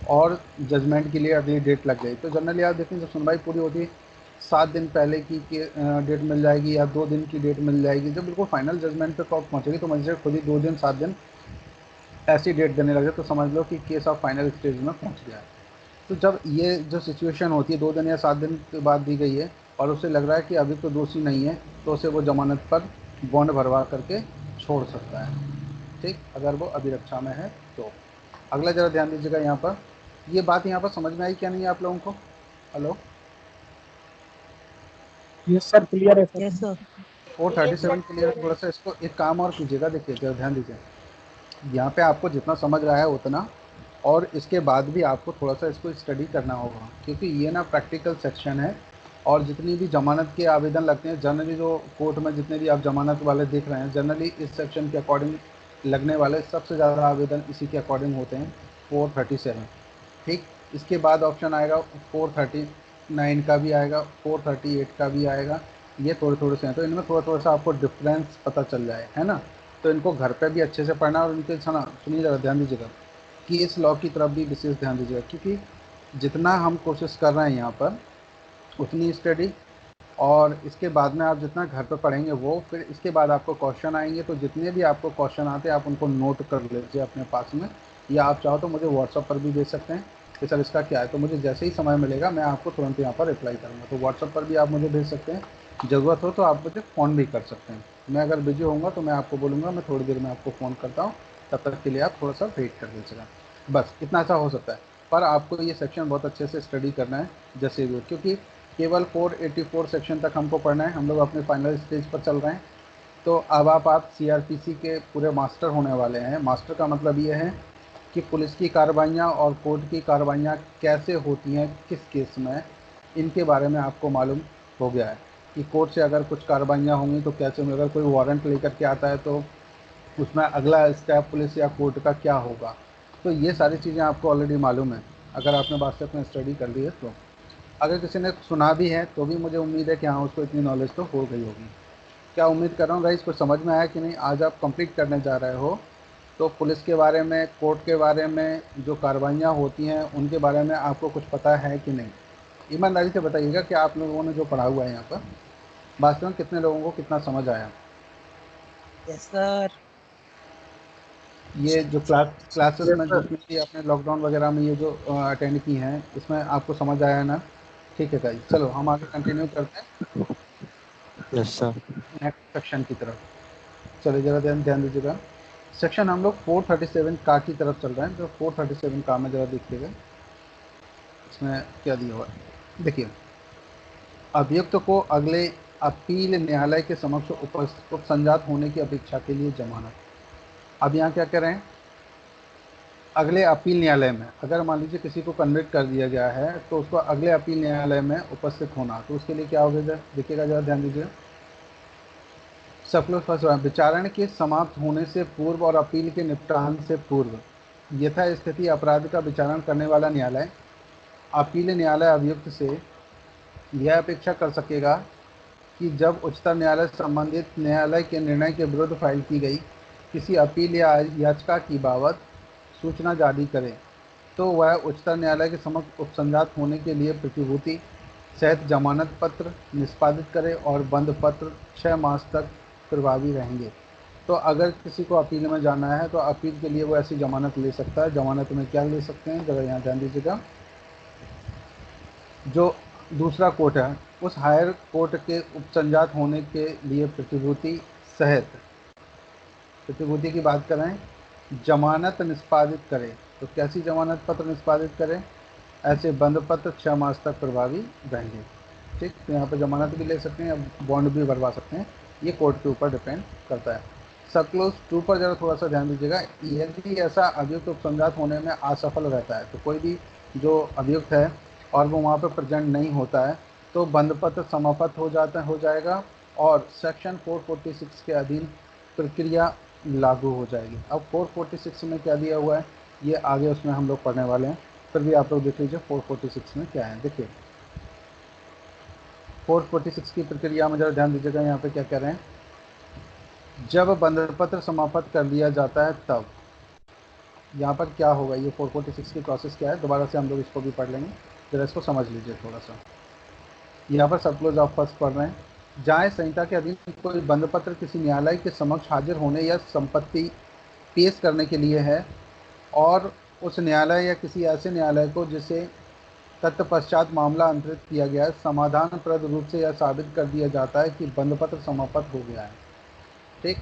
और जजमेंट के लिए अगली डेट लग गई, तो जनरली आप देखें जब सुनवाई पूरी होती है 7 दिन पहले की डेट मिल जाएगी या 2 दिन की डेट मिल जाएगी। जब बिल्कुल फाइनल जजमेंट पे कॉप पहुँचेगी तो मजिस्ट्रेट खुद ही 2 दिन 7 दिन ऐसी डेट देने लगे, तो समझ लो कि केस ऑफ फाइनल स्टेज में पहुँच गया है। तो जब ये जो सिचुएशन होती है 2 दिन या 7 दिन के बाद दी गई है और उसे लग रहा है कि अभी तो दोषी नहीं है, तो उसे वो जमानत पर बॉन्ड भरवा करके छोड़ सकता है। ठीक, अगर वो अभिरक्षा में है तो। अगला जरा ध्यान दीजिएगा यहाँ पर, ये बात यहाँ पर समझ में आई क्या नहीं है आप लोगों को? हेलो, यस सर, क्लियर है सर। Yes sir. 437 क्लियर? थोड़ा सा इसको एक काम और कीजिएगा, देखिए जरा ध्यान दीजिए, यहाँ पे आपको जितना समझ रहा है उतना, और इसके बाद भी आपको थोड़ा सा इसको स्टडी करना होगा क्योंकि ये ना प्रैक्टिकल सेक्शन है। और जितनी भी जमानत के आवेदन लगते हैं जनरली, जो कोर्ट में जितने भी आप जमानत वाले देख रहे हैं जनरली इस सेक्शन के अकॉर्डिंग लगने वाले सबसे ज़्यादा आवेदन इसी के अकॉर्डिंग होते हैं, 437। ठीक, इसके बाद ऑप्शन आएगा 439 का भी आएगा, 438 का भी आएगा। ये थोड़े थोड़े से हैं, तो इनमें थोड़ा थोड़ा सा आपको डिफरेंस पता चल जाए, है ना। तो इनको घर पे भी अच्छे से पढ़ना, और इनके सुना सुनिए ज़रा ध्यान दीजिएगा कि इस लॉ की तरफ भी विशेष ध्यान दीजिएगा, क्योंकि जितना हम कोशिश कर रहे हैं यहाँ पर उतनी स्टडी, और इसके बाद में आप जितना घर पर पढ़ेंगे वो, फिर इसके बाद आपको क्वेश्चन आएंगे, तो जितने भी आपको क्वेश्चन आते हैं आप उनको नोट कर लीजिए अपने पास में, या आप चाहो तो मुझे व्हाट्सअप पर भी भेज सकते हैं कि सर इसका क्या है, तो मुझे जैसे ही समय मिलेगा मैं आपको तुरंत यहाँ पर रिप्लाई करूँगा। तो व्हाट्सअप पर भी आप मुझे भेज सकते हैं, ज़रूरत हो तो आप मुझे फ़ोन भी कर सकते हैं। मैं अगर बिजी होऊंगा तो मैं आपको बोलूँगा मैं थोड़ी देर में आपको फ़ोन करता हूँ, तब तक के लिए आप थोड़ा सा वेट कर लीजिएगा। बस इतना सा हो सकता है, पर आपको ये सेक्शन बहुत अच्छे से स्टडी करना है जैसे भी हो, क्योंकि केवल 484 सेक्शन तक हमको पढ़ना है, हम लोग अपने फाइनल स्टेज पर चल रहे हैं। तो अब आप सीआरपीसी के पूरे मास्टर होने वाले हैं। मास्टर का मतलब ये है कि पुलिस की कार्रवाइयाँ और कोर्ट की कार्रवाइयाँ कैसे होती हैं, किस केस में, इनके बारे में आपको मालूम हो गया है कि कोर्ट से अगर कुछ कार्रवाइयाँ होंगी तो कैसे, अगर कोई वारंट लेकर के आता है तो उसमें अगला स्टेप पुलिस या कोर्ट का क्या होगा। तो ये सारी चीज़ें आपको ऑलरेडी मालूम है, अगर आपने वास्तव में स्टडी कर ली है तो। अगर किसी ने सुना भी है तो भी मुझे उम्मीद है कि हाँ उसको इतनी नॉलेज तो हो गई होगी। क्या उम्मीद कर रहा हूँ गाइस, कुछ समझ में आया कि नहीं। आज आप कंप्लीट करने जा रहे हो, तो पुलिस के बारे में, कोर्ट के बारे में, जो कार्रवाइयाँ होती हैं उनके बारे में आपको कुछ पता है कि नहीं। ईमानदारी से बताइएगा कि आप लोगों ने जो पढ़ा हुआ है यहाँ पर वास्तव में कितने लोगों को कितना समझ आया। Yes sir. ये जो क्लासेस यस में सर। जितनी भी आपने लॉकडाउन वगैरह में ये जो अटेंड की हैं, इसमें आपको समझ आया ना। ठीक है गाइस, चलो हम आगे कंटिन्यू करते हैं यस सर। नेक्स्ट सेक्शन की तरफ। चलिए ज़रा ध्यान ध्यान दीजिएगा। सेक्शन हम लोग 437 का की तरफ चल रहे हैं। जो 437 का में ज़रा देखिएगा इसमें क्या दिया हुआ है। देखिए, अभियुक्त को अगले अपील न्यायालय के समक्ष उपसंजात होने की अपेक्षा के लिए जमानत। अब यहाँ क्या कह रहे हैं, अगले अपील न्यायालय में, अगर मान लीजिए किसी को कन्विक्ट कर दिया गया है तो उसको अगले अपील न्यायालय में उपस्थित होना, तो उसके लिए क्या होगा देखिएगा, ज़रा ध्यान दीजिए। सब फर्स्ट विचारण के समाप्त होने से पूर्व और अपील के निपटान से पूर्व यथास्थिति अपराध का विचारण करने वाला न्यायालय अपील न्यायालय अभियुक्त से यह अपेक्षा कर सकेगा कि जब उच्चतम न्यायालय संबंधित न्यायालय के निर्णय के विरुद्ध फाइल की गई किसी अपील या याचिका की बाबत सूचना जारी करे, तो वह उच्चतम न्यायालय के समक्ष उपसंजात होने के लिए प्रतिभूति सहित जमानत पत्र निष्पादित करे, और बंद पत्र 6 मास तक प्रभावी रहेंगे। तो अगर किसी को अपील में जाना है तो अपील के लिए वो ऐसी जमानत ले सकता है। जमानत में क्या ले सकते हैं, जरा यहाँ ध्यान दीजिएगा। जो दूसरा कोर्ट है उस हायर कोर्ट के उपसंजात होने के लिए प्रतिभूति सहित, प्रतिभूति की बात करें, जमानत निष्पादित करें। तो कैसी जमानत पत्र निष्पादित करें, ऐसे बंद पत्र 6 मास तक प्रभावी रहेंगे। ठीक, तो यहाँ पर जमानत भी ले सकते हैं या बॉन्ड भी भरवा सकते हैं, ये कोर्ट के ऊपर डिपेंड करता है। सब क्लोज 2 पर जरा थोड़ा सा ध्यान दीजिएगा। यदि ऐसा अभियुक्त उपसंजात होने में असफल रहता है, तो कोई भी जो अभियुक्त है और वो वहाँ पर प्रेजेंट नहीं होता है, तो बंद पत्र समाप्त हो जाएगा और सेक्शन 446 के अधीन प्रक्रिया लागू हो जाएगी। अब 446 में क्या दिया हुआ है ये आगे उसमें हम लोग पढ़ने वाले हैं, फिर भी आप लोग देख लीजिए 446 में क्या है। देखिए 446 की प्रक्रिया में जरा ध्यान दीजिएगा, यहाँ पे क्या कह रहे हैं, जब बंद पत्र समाप्त कर लिया जाता है तब यहाँ पर क्या होगा, ये 446 की प्रोसेस क्या है, दोबारा से हम लोग इसको भी पढ़ लेंगे, जरा इसको समझ लीजिए थोड़ा सा। यहाँ पर सब क्लोज ऑफ फर्स्ट पढ़ रहे हैं। जाए संहिता के अधीन कोई बंद पत्र किसी न्यायालय के समक्ष हाजिर होने या संपत्ति पेश करने के लिए है, और उस न्यायालय या किसी ऐसे न्यायालय को जिसे तत्पश्चात मामला अंतरित किया गया है, समाधानप्रद रूप से यह साबित कर दिया जाता है कि बंद पत्र समाप्त हो गया है। ठीक,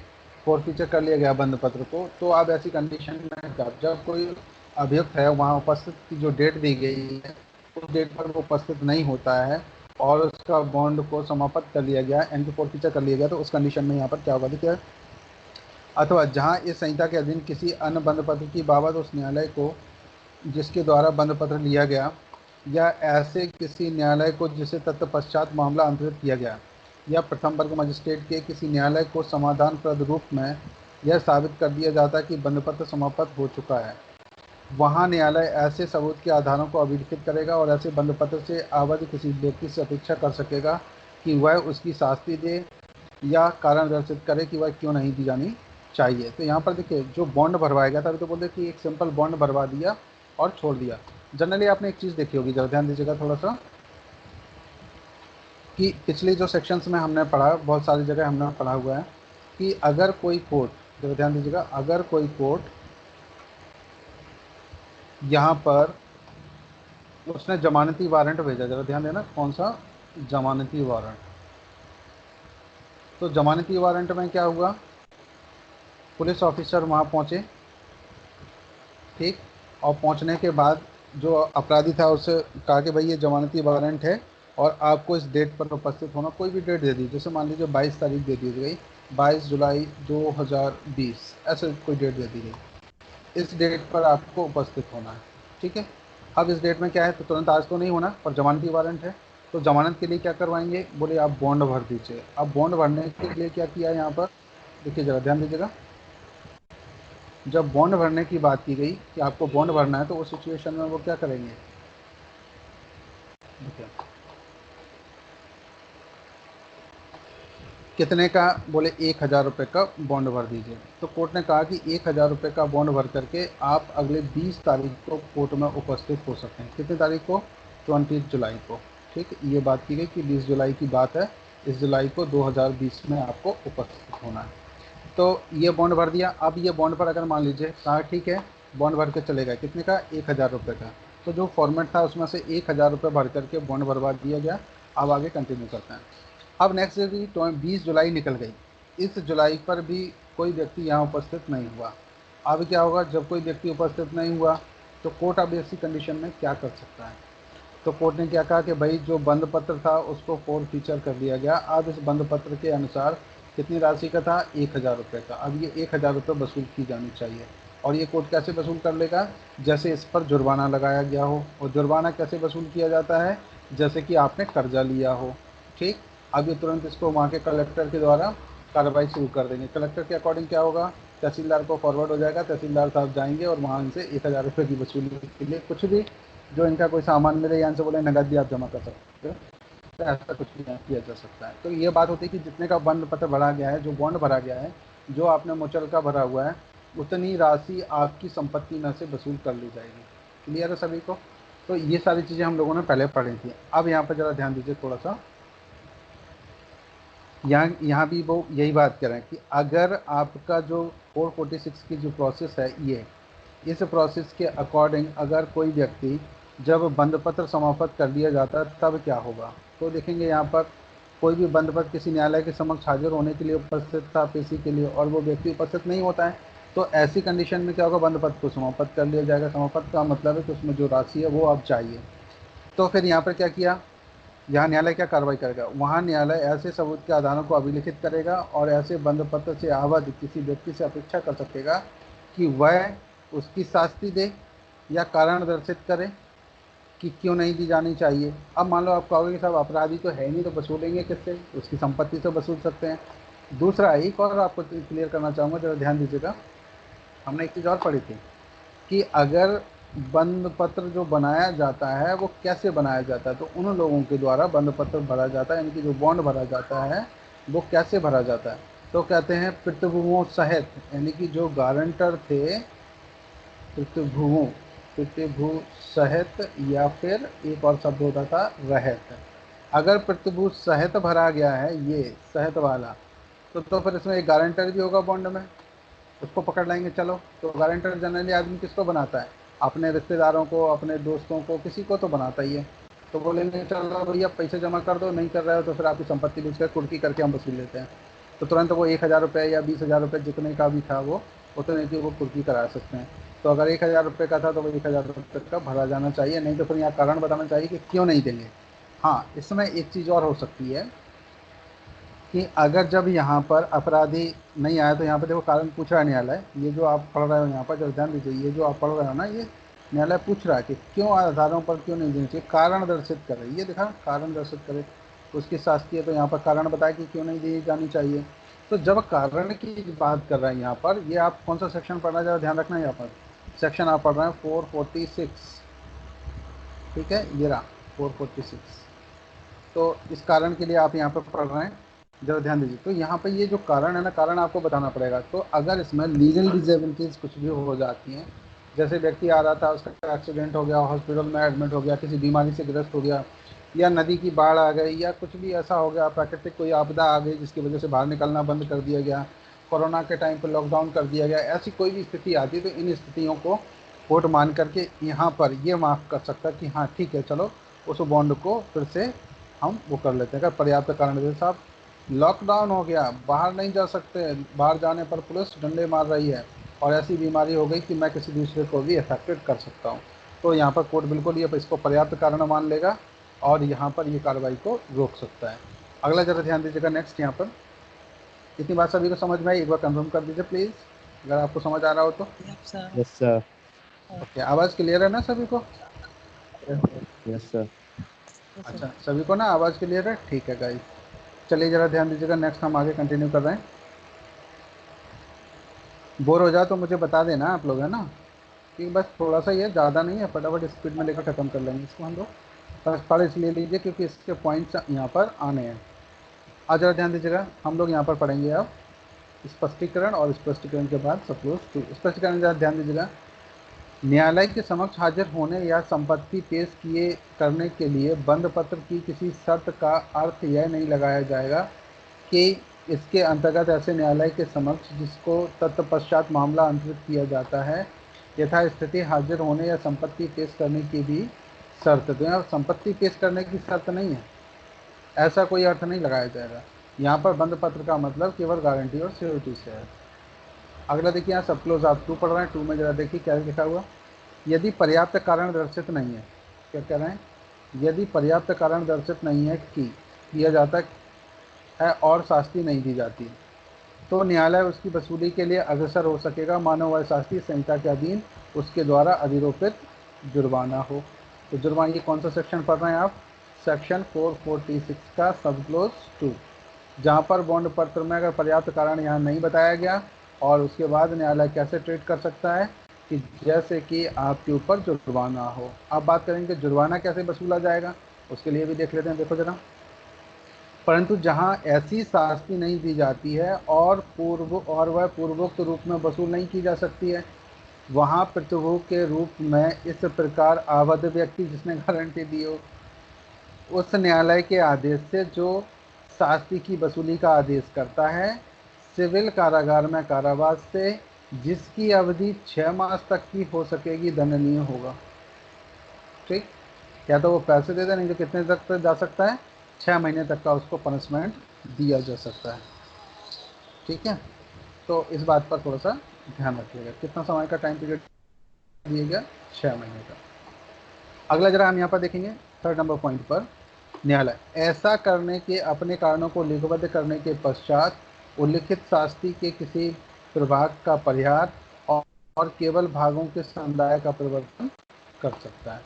फॉरफीचर कर लिया गया बंद पत्र को, तो आप ऐसी कंडीशन में जब कोई अभियुक्त है वहाँ उपस्थित की जो डेट दी गई है उस डेट पर वो उपस्थित नहीं होता है और उसका बॉन्ड को समाप्त कर लिया गया, यानी फॉरफीचर कर लिया गया, तो उस कंडीशन में यहाँ पर क्या होगा देखिए, अथवा जहाँ इस संहिता के अधीन किसी अन्य बंद पत्र की बाबत उस न्यायालय को जिसके द्वारा बंद पत्र लिया गया, या ऐसे किसी न्यायालय को जिसे तत्पश्चात मामला अंतरित किया गया, या प्रथम वर्ग मजिस्ट्रेट के किसी न्यायालय को समाधानप्रद रूप में यह साबित कर दिया जाता है कि बंधपत्र समाप्त हो चुका है, वहाँ न्यायालय ऐसे सबूत के आधारों को अभिलिखित करेगा और ऐसे बंधपत्र से आबद्ध किसी व्यक्ति से अपेक्षा कर सकेगा कि वह उसकी शास्ति दे या कारण दर्शित करे कि वह क्यों नहीं दी जानी चाहिए। तो यहाँ पर देखिए जो बॉन्ड भरवाया गया था, अभी तो बोलते कि एक सिंपल बॉन्ड भरवा दिया और छोड़ दिया। जनरली आपने एक चीज़ देखी होगी, जरा ध्यान दीजिएगा थोड़ा सा, कि पिछले जो सेक्शंस में हमने पढ़ा, बहुत सारी जगह हमने पढ़ा हुआ है कि अगर कोई कोर्ट, जरा ध्यान दीजिएगा, अगर कोई कोर्ट यहाँ पर उसने जमानती वारंट भेजा, जरा ध्यान देना कौन सा, जमानती वारंट। तो जमानती वारंट में क्या हुआ, पुलिस ऑफिसर वहाँ पहुँचे, ठीक, और पहुँचने के बाद जो अपराधी था उससे कहा कि भाई ये जमानती वारंट है और आपको इस डेट पर उपस्थित होना, कोई भी डेट दे दी, जैसे मान लीजिए 22 तारीख दे दी गई, 22 जुलाई 2020, ऐसे कोई डेट दे दी गई, इस डेट पर आपको उपस्थित होना है, ठीक है। अब इस डेट में क्या है, तो तुरंत आज तो नहीं होना, पर जमानती वारंट है, तो जमानत के लिए क्या करवाएंगे, बोले आप बॉन्ड भर दीजिए। अब बॉन्ड भरने के लिए क्या किया यहाँ पर, देखिए ज़रा ध्यान दीजिएगा, जब बॉन्ड भरने की बात की गई कि आपको बॉन्ड भरना है, तो उस सिचुएशन में वो क्या करेंगे, देखिए कितने का, बोले 1,000 रुपये का बॉन्ड भर दीजिए। तो कोर्ट ने कहा कि 1,000 रुपये का बॉन्ड भर करके आप अगले 20 तारीख को कोर्ट में उपस्थित हो सकते हैं। कितनी तारीख को, 20 जुलाई को, ठीक, ये बात की गई कि 20 जुलाई की बात है, इस जुलाई को 2020 में आपको उपस्थित होना है। तो ये बॉन्ड भर दिया। अब ये बॉन्ड पर अगर मान लीजिए कहा ठीक है, बॉन्ड भर के चले गए, कितने का, 1,000 रुपये का, तो जो फॉर्मेट था उसमें से 1,000 रुपये भर करके बॉन्ड भरवा दिया गया। अब आगे कंटिन्यू करते हैं। अब नेक्स्ट डे 20 जुलाई निकल गई, इस जुलाई पर भी कोई व्यक्ति यहाँ उपस्थित नहीं हुआ। अब क्या होगा, जब कोई व्यक्ति उपस्थित नहीं हुआ तो कोर्ट अब ऐसी कंडीशन में क्या कर सकता है, तो कोर्ट ने क्या कहा कि भाई जो बंद पत्र था उसको फोर फीचर कर दिया गया। अब इस बंद पत्र के अनुसार कितनी राशि का था, 1,000 रुपये का। अब ये 1,000 रुपये वसूल की जानी चाहिए। और ये कोर्ट कैसे वसूल कर लेगा, जैसे इस पर जुर्माना लगाया गया हो। और जुर्माना कैसे वसूल किया जाता है, जैसे कि आपने कर्जा लिया हो, ठीक। अब ये तुरंत इसको वहाँ के कलेक्टर के द्वारा कार्रवाई शुरू कर देंगे। कलेक्टर के अकॉर्डिंग क्या होगा, तहसीलदार को फॉरवर्ड हो जाएगा, तहसीलदार साहब जाएंगे और वहाँ इनसे 1,000 रुपये की वसूली के लिए कुछ भी जो इनका कोई सामान मिले या इनसे बोले नगद भी आप जमा कर सकते हो, तो ऐसा कुछ भी किया जा सकता है। तो ये बात होती है कि जितने का बंद पत्र भरा गया है, जो बॉन्ड भरा गया है, जो आपने मुचलका भरा हुआ है, उतनी राशि आपकी संपत्ति में से वसूल कर ली जाएगी। क्लियर है सभी को। तो ये सारी चीज़ें हम लोगों ने पहले पढ़ी थी। अब यहाँ पर ज़रा ध्यान दीजिए थोड़ा सा, यहाँ भी वो यही बात कर रहे हैं कि अगर आपका जो 446 की जो प्रोसेस है, ये इस प्रोसेस के अकॉर्डिंग अगर कोई व्यक्ति जब बंदपत्र समाप्त कर दिया जाता है तब क्या होगा, तो देखेंगे यहाँ पर कोई भी बंदपत्र किसी न्यायालय के समक्ष हाजिर होने के लिए उपस्थित था पेशी के लिए, और वो व्यक्ति उपस्थित नहीं होता है, तो ऐसी कंडीशन में क्या होगा, बंदपत्र को समाप्त कर लिया जाएगा। समाप्त का मतलब है कि उसमें जो राशि है वो अब चाहिए। तो फिर यहाँ पर क्या किया, यहाँ न्यायालय क्या कार्रवाई करेगा, वहाँ न्यायालय ऐसे सबूत के आधारों को अभिलिखित करेगा और ऐसे बंदपत्र से आबद्ध किसी व्यक्ति से अपेक्षा कर सकेगा कि वह उसकी शास्ति दे या कारण दर्शित करे कि क्यों नहीं दी जानी चाहिए। अब मान लो आप कहोगे कि साहब अपराधी तो है नहीं, तो वसूलेंगे किससे, उसकी संपत्ति से वसूल सकते हैं। दूसरा एक और आपको क्लियर करना चाहूँगा, जरा ध्यान दीजिएगा, हमने एक चीज़ और पढ़ी थी कि अगर बंद पत्र जो बनाया जाता है वो कैसे बनाया जाता है, तो उन लोगों के द्वारा बंद पत्र भरा जाता है, यानी कि जो बॉन्ड भरा जाता है वो कैसे भरा जाता है, तो कहते हैं प्रतिभुओं सहित, यानी कि जो गारंटर थे प्रतिभु सहित, या फिर एक और शब्द होता था रहत। अगर प्रतिभु सहित भरा गया है ये सहित वाला, तो फिर इसमें एक गारंटर भी होगा बॉन्ड में, उसको पकड़ लेंगे। चलो, तो गारंटर जनरली आदमी किसको बनाता है, अपने रिश्तेदारों को, अपने दोस्तों को, किसी को तो बनाता ही है। तो बोलेंगे चलो भैया पैसे जमा कर दो, नहीं कर रहे हो तो फिर आपकी संपत्ति बेच कर कुर्की करके हम वसूल लेते हैं। तो तुरंत वो 1,000 रुपये या 20,000 रुपये जितने का भी था वो उतने की वो कुर्की करा सकते हैं। तो अगर 1,000 रुपये का था तो वो 1,000 रुपये का भरा जाना चाहिए, नहीं तो फिर यहाँ कारण बताना चाहिए कि क्यों नहीं देंगे। हाँ, इसमें एक चीज़ और हो सकती है कि अगर जब यहाँ पर अपराधी नहीं आया, तो यहाँ पर देखो कारण पूछ रहा है न्यायालय, ये जो आप पढ़ रहे हो यहाँ पर जब ध्यान दीजिए, ये जो आप पढ़ रहे हो ना, ये न्यायालय पूछ रहा है कि क्यों आधारों पर क्यों नहीं देनी चाहिए, कारण दर्शित करे। ये देखा, कारण दर्शित करे, उसकी शास्ति है, तो यहाँ पर कारण बताया कि क्यों नहीं दी जानी चाहिए। तो जब कारण की बात कर रहे हैं यहाँ पर, ये आप कौन सा सेक्शन पढ़ रहे हैं, जरा ध्यान रखना है यहाँ पर। सेक्शन आप पढ़ रहे हैं 446, ठीक है, ये रहा 446। तो इस कारण के लिए आप यहाँ पर पढ़ रहे हैं, जरा ध्यान दीजिए। तो यहाँ पे ये जो कारण है ना, कारण आपको बताना पड़ेगा। तो अगर इसमें लीगल डिसेबिलिटीज कुछ भी हो जाती हैं, जैसे व्यक्ति आ रहा था, उसका एक्सीडेंट हो गया, हॉस्पिटल में एडमिट हो गया, किसी बीमारी से ग्रस्त हो गया, या नदी की बाढ़ आ गई, या कुछ भी ऐसा हो गया, प्राकृतिक कोई आपदा आ गई जिसकी वजह से बाहर निकलना बंद कर दिया गया, कोरोना के टाइम पर लॉकडाउन कर दिया गया, ऐसी कोई भी स्थिति आती है, तो इन स्थितियों को कोर्ट मान करके यहाँ पर ये माफ़ कर सकता है कि हाँ ठीक है, चलो उस बॉन्ड को फिर से हम वो कर लेते हैं। अगर पर्याप्त कारण, जैसे साहब लॉकडाउन हो गया, बाहर नहीं जा सकते, बाहर जाने पर पुलिस डंडे मार रही है, और ऐसी बीमारी हो गई कि मैं किसी दूसरे को भी अफेक्टेड कर सकता हूँ, तो यहाँ पर कोर्ट बिल्कुल ये इसको पर्याप्त कारण मान लेगा और यहाँ पर ये कार्रवाई को रोक सकता है। अगला जरा ध्यान दीजिएगा, नेक्स्ट यहाँ पर। इतनी बात सभी को समझ में आई? एक बार कंफर्म कर दीजिए प्लीज़, अगर आपको समझ आ रहा हो तो। Yes, sir. Yes, sir. Okay, आवाज़ क्लियर है ना सभी को? Yes, sir. Yes, sir. अच्छा, सभी को ना आवाज़ क्लियर है, ठीक है गाइस। चलिए जरा ध्यान दीजिएगा, नेक्स्ट हम आगे कंटिन्यू कर रहे हैं। बोर हो जाए तो मुझे बता देना आप लोग, है ना, कि बस थोड़ा सा ये ज़्यादा नहीं है, फटाफट स्पीड में लेकर ख़त्म कर लेंगे इसको हम लोग। बस पढ़ इसलिए लीजिए क्योंकि इसके पॉइंट्स यहाँ पर आने हैं। आज जरा ध्यान दीजिएगा, हम लोग यहाँ पर पढ़ेंगे अब स्पष्टीकरण, और स्पष्टीकरण के बाद सपोज टू। स्पष्टीकरण जरा ध्यान दीजिएगा। न्यायालय के समक्ष हाजिर होने या संपत्ति पेश किए करने के लिए बंद पत्र की किसी शर्त का अर्थ यह नहीं लगाया जाएगा कि इसके अंतर्गत ऐसे न्यायालय के समक्ष जिसको तत्पश्चात मामला अंतरित किया जाता है यथास्थिति हाजिर होने या संपत्ति पेश करने की भी शर्त। तो यहाँ संपत्ति पेश करने की शर्त नहीं है, ऐसा कोई अर्थ नहीं लगाया जाएगा। यहाँ पर बंद पत्र का मतलब केवल गारंटी और सिक्योरिटी से है। अगला देखिए, यहाँ सब क्लोज आप 2 पढ़ रहे हैं, 2 में जरा देखिए क्या लिखा हुआ। यदि पर्याप्त कारण दर्शित नहीं है, क्या कह रहे हैं, यदि पर्याप्त कारण दर्शित नहीं है कि किया जाता है और शास्ति नहीं दी जाती, तो न्यायालय उसकी वसूली के लिए अग्रसर हो सकेगा, मानो वह शास्त्रीय संहिता के अधीन उसके द्वारा अधिरोपित जुर्माना हो। तो जुर्माना, ये कौन सा सेक्शन पढ़ रहे हैं आप? सेक्शन 446 का सब क्लोज 2, जहाँ पर बॉन्ड पत्र में अगर पर्याप्त कारण यहाँ नहीं बताया गया, और उसके बाद न्यायालय कैसे ट्रीट कर सकता है कि जैसे कि आपके ऊपर जुर्माना हो। अब बात करेंगे जुर्माना कैसे वसूला जाएगा, उसके लिए भी देख लेते हैं। देखो जरा, परंतु जहां ऐसी शास्ति नहीं दी जाती है और वह पूर्वोक्त रूप में वसूल नहीं की जा सकती है, वहां प्रतिभूति के रूप में इस प्रकार आबद्ध व्यक्ति जिसने गारंटी दी हो, उस न्यायालय के आदेश से जो शास्ति की वसूली का आदेश करता है, सिविल कारागार में कारावास से जिसकी अवधि 6 मास तक की हो सकेगी दंडनीय होगा। ठीक, या तो वो पैसे दे दें, नहीं तो कितने तक जा सकता है, 6 महीने तक का उसको पनिशमेंट दिया जा सकता है। ठीक है, तो इस बात पर थोड़ा सा ध्यान रखिएगा। कितना समय का टाइम पीरियड दिया गया? 6 महीने का। अगला जरा हम यहाँ पर देखेंगे 3rd नंबर पॉइंट पर, न्यायालय ऐसा करने के अपने कारणों को लिखबद्ध करने के पश्चात उल्लिखित शास्ति के किसी प्रभाग का परिहार और केवल भागों के समुदाय का परिवर्तन कर सकता है।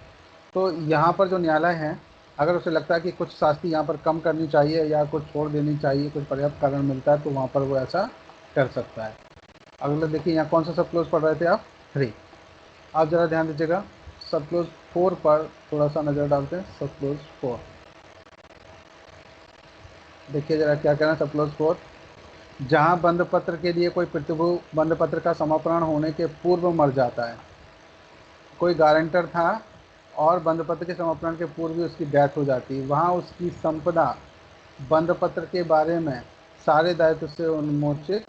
तो यहाँ पर जो न्यायालय है, अगर उसे लगता है कि कुछ शास्ति यहाँ पर कम करनी चाहिए या कुछ छोड़ देनी चाहिए, कुछ पर्याप्त कारण मिलता है, तो वहाँ पर वो ऐसा कर सकता है। अगला देखिए, यहाँ कौन सा सब क्लोज पढ़ रहे थे आप? 3। आप ज़रा ध्यान दीजिएगा, सब क्लोज 4 पर थोड़ा सा नज़र डालते हैं। सब क्लोज 4 देखिए जरा क्या कहना है। सब क्लोज 4, जहाँ बंद पत्र के लिए कोई प्रतिभू बंद पत्र का समापन होने के पूर्व मर जाता है, कोई गारंटर था और बंद पत्र के समापन के पूर्व ही उसकी डेथ हो जाती है, वहाँ उसकी संपदा बंद पत्र के बारे में सारे दायित्व से उन्मोचित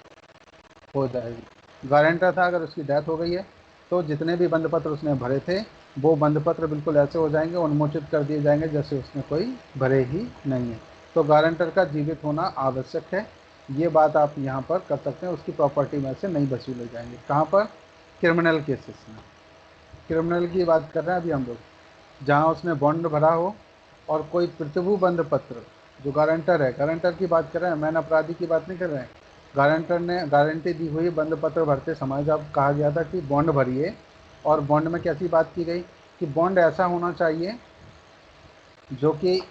हो जाएगी। गारंटर था, अगर उसकी डेथ हो गई है तो जितने भी बंद पत्र उसने भरे थे वो बंद पत्र बिल्कुल ऐसे हो जाएंगे, उन्मोचित कर दिए जाएंगे जैसे उसने कोई भरे ही नहीं है। तो गारंटर का जीवित होना आवश्यक है, ये बात आप यहाँ पर कर सकते हैं। उसकी प्रॉपर्टी में से नहीं वसूले जाएंगे। कहाँ पर? क्रिमिनल केसेस में। क्रिमिनल की बात कर रहे हैं अभी हम लोग, जहाँ उसने बॉन्ड भरा हो और कोई प्रतिभू बंद पत्र, जो गारंटर है, गारंटर की बात कर रहे हैं, मैन अपराधी की बात नहीं कर रहे हैं। गारंटर ने गारंटी दी हुई बंद पत्र भरते समय जब कहा गया था कि बॉन्ड भरिए, और बॉन्ड में कैसी बात की गई कि बॉन्ड ऐसा होना चाहिए जो कि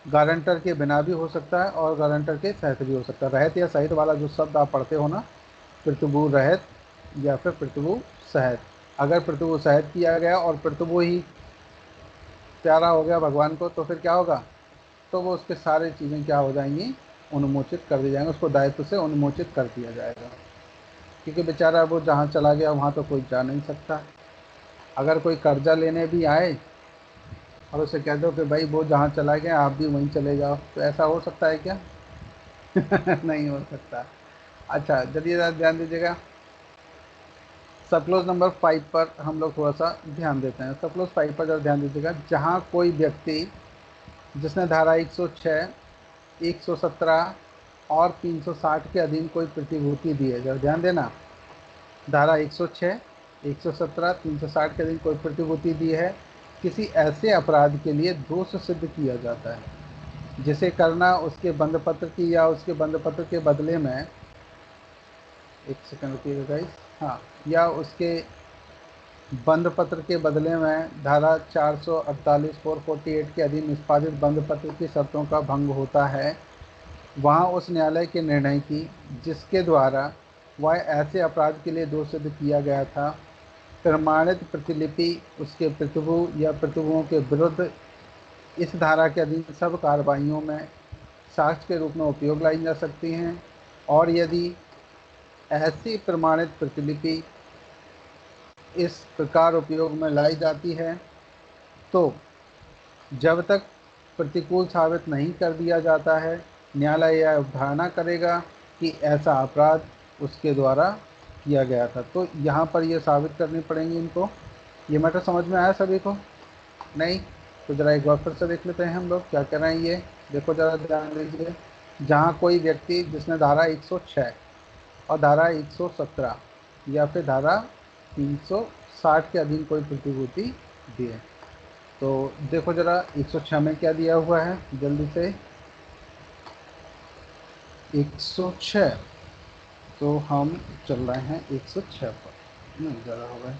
गारंटर के बिना भी हो सकता है और गारंटर के सहित भी हो सकता है। रहित या सहित वाला जो शब्द आप पढ़ते हो ना, पितृभू रहित या फिर पितृभू सहित, अगर पितृभू सहित किया गया और पितृभू ही प्यारा हो गया भगवान को, तो फिर क्या होगा, तो वो उसके सारी चीज़ें क्या हो जाएंगी, उन्मोचित कर दी जाएंगे, उसको दायित्व से उन्मोचित कर दिया जाएगा। क्योंकि बेचारा वो जहाँ चला गया वहाँ तो कोई जा नहीं सकता। अगर कोई कर्जा लेने भी आए और उसे कह दो कि भाई वो जहाँ चला गया आप भी वहीं चले जाओ, तो ऐसा हो सकता है क्या? नहीं हो सकता। अच्छा चलिए ज़रा ध्यान दीजिएगा, सब क्लोज नंबर 5 पर हम लोग थोड़ा सा ध्यान देते हैं। सब क्लोज 5 पर जरा ध्यान दीजिएगा, जहाँ कोई व्यक्ति जिसने धारा 106, 117 और 360 के अधीन कोई प्रतिभूति दी है, जरा ध्यान देना, धारा 106, 117, 360 के अधीन कोई प्रतिभूति दी है, किसी ऐसे अपराध के लिए दोष सिद्ध किया जाता है जिसे करना उसके बंद पत्र की या उसके बंद पत्र के बदले में, एक सेकंड रुकिएगा गाइस, हाँ, या उसके बंद पत्र के बदले में धारा 448 448 के अधीन निष्पादित बंद पत्र की शर्तों का भंग होता है, वहाँ उस न्यायालय के निर्णय की जिसके द्वारा वह ऐसे अपराध के लिए दोष सिद्ध किया गया था, प्रमाणित प्रतिलिपि उसके प्रतिभू या प्रतिभुओं के विरुद्ध इस धारा के अधीन सब कार्रवाइयों में साक्ष्य के रूप में उपयोग लाई जा सकती हैं। और यदि ऐसी प्रमाणित प्रतिलिपि इस प्रकार उपयोग में लाई जाती है तो जब तक प्रतिकूल साबित नहीं कर दिया जाता है, न्यायालय यह अवधारणा करेगा कि ऐसा अपराध उसके द्वारा किया गया था। तो यहाँ पर ये साबित करनी पड़ेंगी इनको। ये मैटर समझ में आया सभी को? नहीं? तो ज़रा एक बार फिर से देख लेते हैं हम लोग क्या कह रहे हैं। ये देखो ज़रा ध्यान दीजिए, जहाँ कोई व्यक्ति जिसने धारा 106 और धारा 117 या फिर धारा 360 के अधीन कोई प्रतिभूति दी है, तो देखो ज़रा 106 में क्या दिया हुआ है जल्दी से। 106, तो हम चल रहे हैं 106 पर, नहीं ज़्यादा हो गए,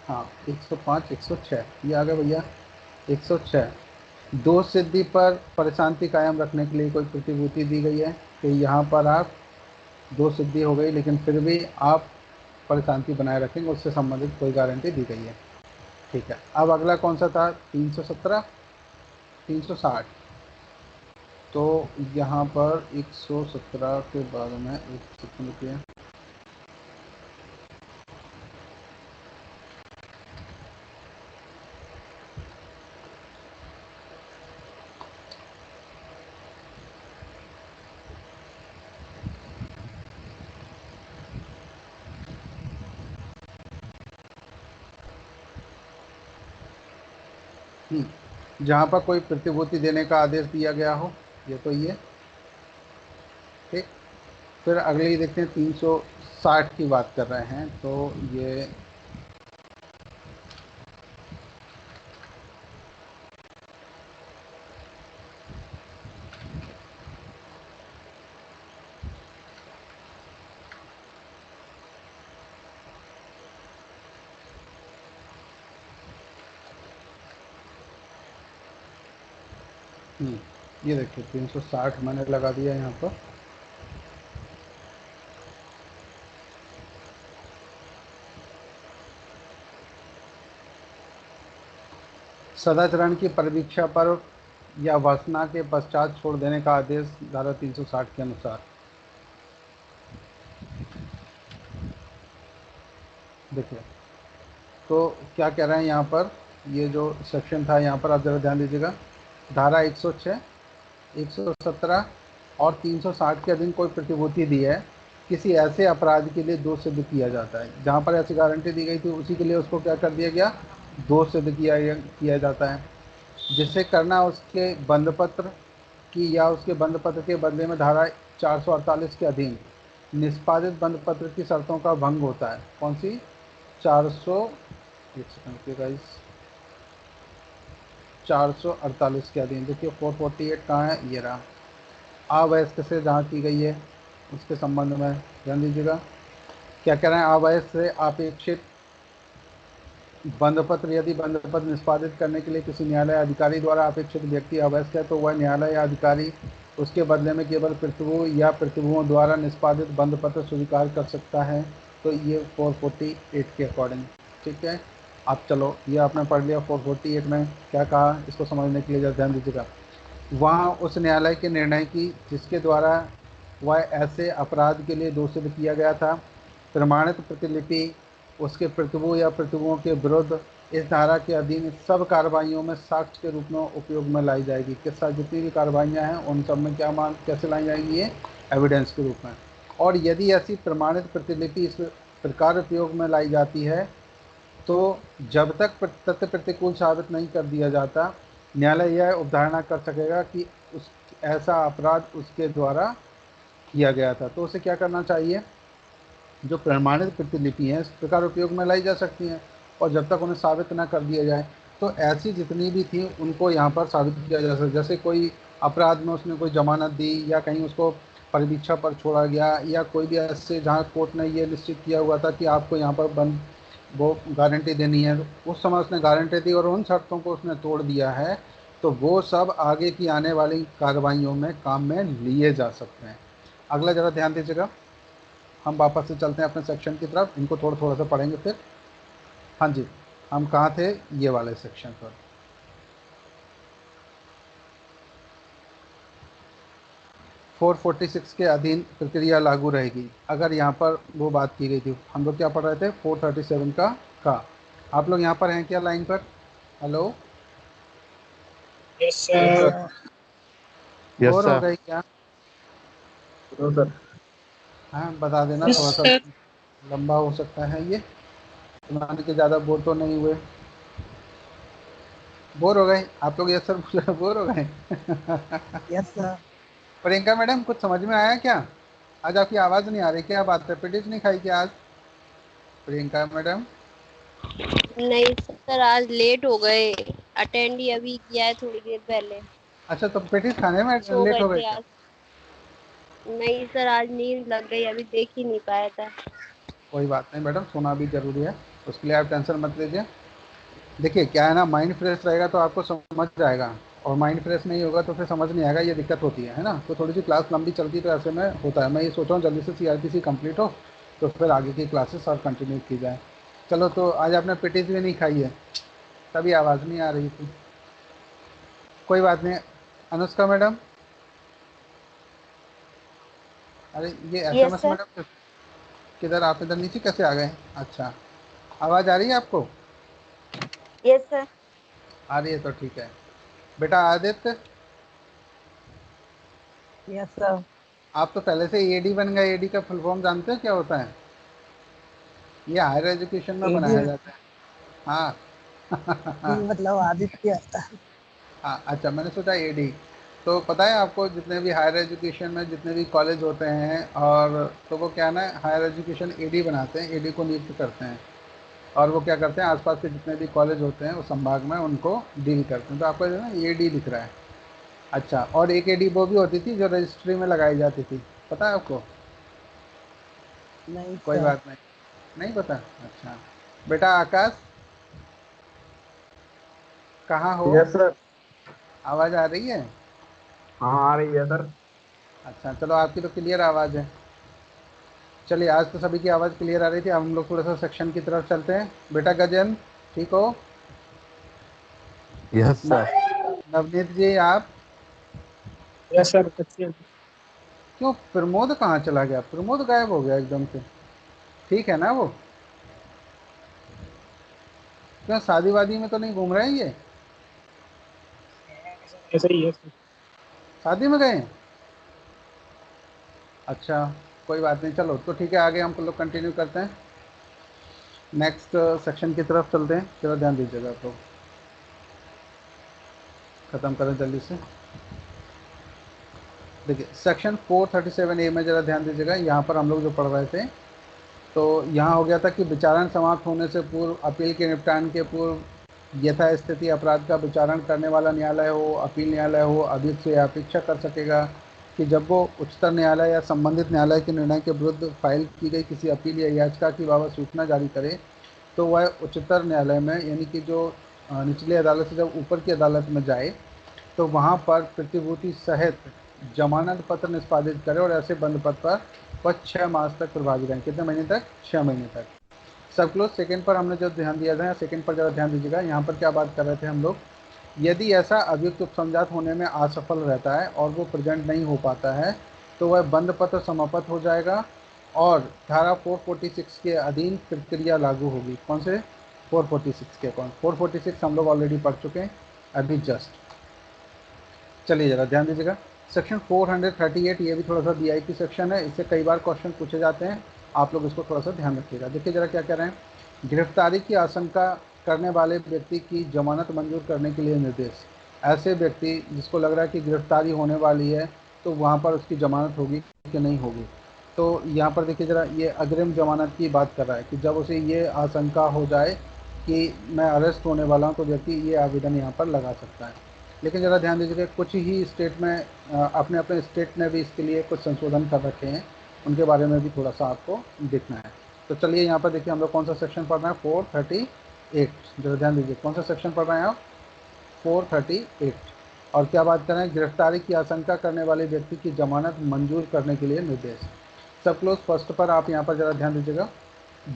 हाँ 105 106 ये आ गया भैया। 106, दोष सिद्धि पर परिशांति कायम रखने के लिए कोई प्रतिभूति दी गई है कि यहाँ पर आप दोष सिद्धि हो गई लेकिन फिर भी आप परिशांति बनाए रखेंगे, उससे संबंधित कोई गारंटी दी गई है। ठीक है, अब अगला कौन सा था? 317 360, तो यहाँ पर 117 के बाद में एक सेकंड रुकिए, जहाँ पर कोई प्रतिभूति देने का आदेश दिया गया हो, ये तो ये ठीक। फिर अगली देखते हैं 360 की बात कर रहे हैं, तो ये ये देखिए 360 मैंने लगा दिया यहाँ पर। सदाचरण की परीक्षा पर या वासना के पश्चात छोड़ देने का आदेश धारा 360 के अनुसार। देखिए तो क्या कह रहे हैं यहाँ पर, ये जो सेक्शन था यहाँ पर आप ज़रा ध्यान दीजिएगा, धारा 106, 117 और 360 के अधीन कोई प्रतिभूति दी है, किसी ऐसे अपराध के लिए दोष सिद्ध किया जाता है। जहाँ पर ऐसी गारंटी दी गई थी उसी के लिए उसको क्या कर दिया गया, दोष सिद्ध किया जाता है, जिससे करना उसके बंदपत्र की या उसके बंदपत्र के बदले में धारा 448 के अधीन निष्पादित बंदपत्र की शर्तों का भंग होता है। कौन सी? 400, एक सेकंड के गाइस, 448 के अधीन। देखिए 448 कहाँ है, ये रहा। अवयस्क से जहाँ की गई है उसके संबंध में ध्यान दीजिएगा, क्या कह रहे हैं, अवयस्क से अपेक्षित बंधपत्र, यदि बंधपत्र निष्पादित करने के लिए किसी न्यायालय अधिकारी द्वारा अपेक्षित व्यक्ति अवश्य है तो वह न्यायालय या अधिकारी उसके बदले में केवल प्रतिभु या प्रतिभुओं द्वारा निष्पादित बंधपत्र स्वीकार कर सकता है। तो ये 448 के अकॉर्डिंग, ठीक है। अब चलो, ये आपने पढ़ लिया 448 में क्या कहा, इसको समझने के लिए जरा ध्यान दीजिएगा। वहाँ उस न्यायालय के निर्णय की जिसके द्वारा वह ऐसे अपराध के लिए दोषित किया गया था, प्रमाणित प्रतिलिपि उसके प्रतिभु या प्रतिभुओं के विरुद्ध इस धारा के अधीन सब कार्रवाइयों में साक्ष्य के रूप में उपयोग में लाई जाएगी। किस साथ जितनी भी कार्रवाइयाँ हैं उन सब में क्या मान कैसे लाई जाएंगी, ये एविडेंस के रूप में। और यदि ऐसी प्रमाणित प्रतिलिपि इस प्रकार उपयोग में लाई जाती है तो जब तक तथ्य प्रतिकूल साबित नहीं कर दिया जाता, न्यायालय यह उपधारणा कर सकेगा कि उस ऐसा अपराध उसके द्वारा किया गया था। तो उसे क्या करना चाहिए, जो प्रमाणित प्रतिलिपि हैं इस प्रकार उपयोग में लाई जा सकती हैं और जब तक उन्हें साबित ना कर दिया जाए, तो ऐसी जितनी भी थी उनको यहाँ पर साबित किया जा सकता। जैसे कोई अपराध में उसने कोई जमानत दी या कहीं उसको परिवीक्षा पर छोड़ा गया, या कोई भी ऐसे जहाँ कोर्ट ने ये निश्चित किया हुआ था कि आपको यहाँ पर बंद वो गारंटी देनी है, उस समय उसने गारंटी दी और उन शर्तों को उसने तोड़ दिया है, तो वो सब आगे की आने वाली कार्रवाइयों में काम में लिए जा सकते हैं। अगला ज़रा ध्यान दीजिएगा, हम वापस से चलते हैं अपने सेक्शन की तरफ, इनको थोड़ा थोड़ा सा पढ़ेंगे फिर। हाँ जी, हम कहाँ थे, ये वाले सेक्शन पर। फोर 46 के अधीन प्रक्रिया लागू रहेगी। अगर यहाँ पर वो बात की गई थी, हम लोग क्या पढ़ रहे थे 437 का। आप लोग यहाँ पर हैं क्या लाइन पर? Hello, yes sir. Yes bore हो सर। गए क्या? No sir. हाँ बता देना, यस थोड़ा सा सर। लंबा हो सकता है ये, सुनाने के ज़्यादा बोर तो नहीं हुए? बोर हो गए आप लोग? यस सर बोल बोर हो गए यस सर। प्रियंका मैडम, कुछ समझ में आया क्या? आज आपकी आवाज़ नहीं आ रही, क्या बात है, पेटिस नहीं खाई क्या आज प्रियंका मैडम? नहीं सर, आज लेट हो गए। अटेंड ही अभी किया है थोड़ी देर पहले। अच्छा, तो पेटिस खाने में सो लेट गए हो गए थे क्या? आज। नहीं सर, आज नींद लग गई, अभी देख ही नहीं पाया था। कोई बात नहीं मैडम, सोना भी जरूरी है, उसके लिए आप टेंशन मत लीजिए। देखिए क्या है ना, माइंड फ्रेश रहेगा तो आपको समझ जाएगा, और माइंड फ्रेश नहीं होगा तो फिर समझ नहीं आएगा, ये दिक्कत होती है ना। तो थोड़ी सी क्लास लंबी चलती तो ऐसे में होता है। मैं ये सोच रहा हूँ जल्दी से सीआरपीसी कंप्लीट हो तो फिर आगे की क्लासेस और कंटिन्यू की जाए। चलो, तो आज आपने पेटीज भी नहीं खाई है, तभी आवाज़ नहीं आ रही थी। कोई बात नहीं। अनुष्का मैडम, अरे ये यस एसएमएस सर। मैडम किधर, आप इधर नीचे कैसे आ गए? अच्छा, आवाज़ आ रही है आपको? Yes sir. आ रही है तो ठीक है। बेटा आदित्य, यस सर। आप तो पहले से एडी बन गए, एडी का फुल फॉर्म जानते हो क्या होता है? ये हायर एजुकेशन में एडी बनाया जाता है। हाँ मतलब आदित्य आता है। हाँ, अच्छा, मैंने सोचा एडी। तो पता है आपको, जितने भी हायर एजुकेशन में जितने भी कॉलेज होते हैं, और तो वो क्या है ना, हायर एजुकेशन एडी बनाते हैं, एडी को नियुक्त करते हैं, और वो क्या करते हैं, आसपास के जितने भी कॉलेज होते हैं उस संभाग में उनको डील करते हैं। तो आपको जो है ना एडी दिख रहा है। अच्छा, और एक एडी वो भी होती थी जो रजिस्ट्री में लगाई जाती थी, पता है आपको? नहीं कोई सर। बात नहीं, नहीं पता? अच्छा, बेटा आकाश, कहाँ हो? Yes sir. आवाज़ आ रही है? हाँ आ रही है सर। अच्छा चलो, आपकी तो क्लियर आवाज़ है। चलिए, आज तो सभी की आवाज़ क्लियर आ रही थी, अब हम लोग थोड़ा सा सेक्शन की तरफ चलते हैं। बेटा गजन, ठीक हो? यस न, सर। नवनीत जी आप? यस सर अच्छी है। क्यों, प्रमोद कहाँ चला गया? प्रमोद गायब हो गया एकदम से। ठीक है ना वो? क्यों, शादी वादी में तो नहीं घूम रहे हैं ये? ऐसा ही है सर। शादी में गए हैं? अच्छा, कोई बात नहीं, चलो तो ठीक है, आगे हम लोग कंटिन्यू करते हैं, नेक्स्ट सेक्शन की तरफ चलते हैं। जरा ध्यान दीजिएगा, तो ख़त्म करें जल्दी से। देखिए सेक्शन 437A में ज़रा ध्यान दीजिएगा, यहाँ पर हम लोग जो पढ़ रहे थे, तो यहाँ हो गया था कि विचारण समाप्त होने से पूर्व, अपील के निपटान के पूर्व यथास्थिति अपराध का विचारण करने वाला न्यायालय हो, अपील न्यायालय हो, अभियुक्त से अपेक्षा कर सकेगा कि जब वो उच्चतम न्यायालय या संबंधित न्यायालय के निर्णय के विरुद्ध फाइल की गई किसी अपील या याचिका की बाबत सूचना जारी करे, तो वह उच्चतर न्यायालय में यानी कि जो निचली अदालत से जब ऊपर की अदालत में जाए तो वहाँ पर प्रतिभूति सहित जमानत पत्र निष्पादित करे और ऐसे बंद पत्र पर वह 6 मास तक प्रभावी रहें। कितने महीने तक? 6 महीने तक। सब क्लोज सेकेंड पर हमने जो ध्यान दिया था, सेकेंड पर ज़रा ध्यान दीजिएगा। यहाँ पर क्या बात कर रहे थे हम लोग, यदि ऐसा अभियुक्त उपसमझात होने में असफल रहता है और वो प्रेजेंट नहीं हो पाता है तो वह बंद पत्र समाप्त हो जाएगा और धारा 446 के अधीन प्रक्रिया लागू होगी। कौन से? 446 के कौन? 446 हम लोग ऑलरेडी पढ़ चुके हैं अभी जस्ट। चलिए ज़रा ध्यान दीजिएगा। सेक्शन 438 ये भी थोड़ा सा वीआईपी सेक्शन है, इससे कई बार क्वेश्चन पूछे जाते हैं, आप लोग इसको थोड़ा सा ध्यान रखिएगा। देखिए ज़रा क्या कह रहे हैं, गिरफ्तारी की आशंका करने वाले व्यक्ति की जमानत मंजूर करने के लिए निर्देश। ऐसे व्यक्ति जिसको लग रहा है कि गिरफ्तारी होने वाली है तो वहाँ पर उसकी जमानत होगी कि नहीं होगी। तो यहाँ पर देखिए ज़रा, ये अग्रिम जमानत की बात कर रहा है कि जब उसे ये आशंका हो जाए कि मैं अरेस्ट होने वाला हूँ तो व्यक्ति ये आवेदन यहाँ पर लगा सकता है। लेकिन ज़रा ध्यान दीजिएगा, कुछ ही स्टेट में अपने अपने स्टेट ने भी इसके लिए कुछ संशोधन कर रखे हैं, उनके बारे में भी थोड़ा सा आपको देखना है। तो चलिए यहाँ पर देखिए हम लोग कौन सा सेक्शन पढ़ रहे हैं, 438। ज़रा ध्यान दीजिए कौन सा सेक्शन पढ़ रहे हैं आप, 438। और क्या बात कर रहे हैं, गिरफ्तारी की आशंका करने वाले व्यक्ति की जमानत मंजूर करने के लिए निर्देश। सब क्लोज फर्स्ट पर आप यहाँ पर ज़रा ध्यान दीजिएगा।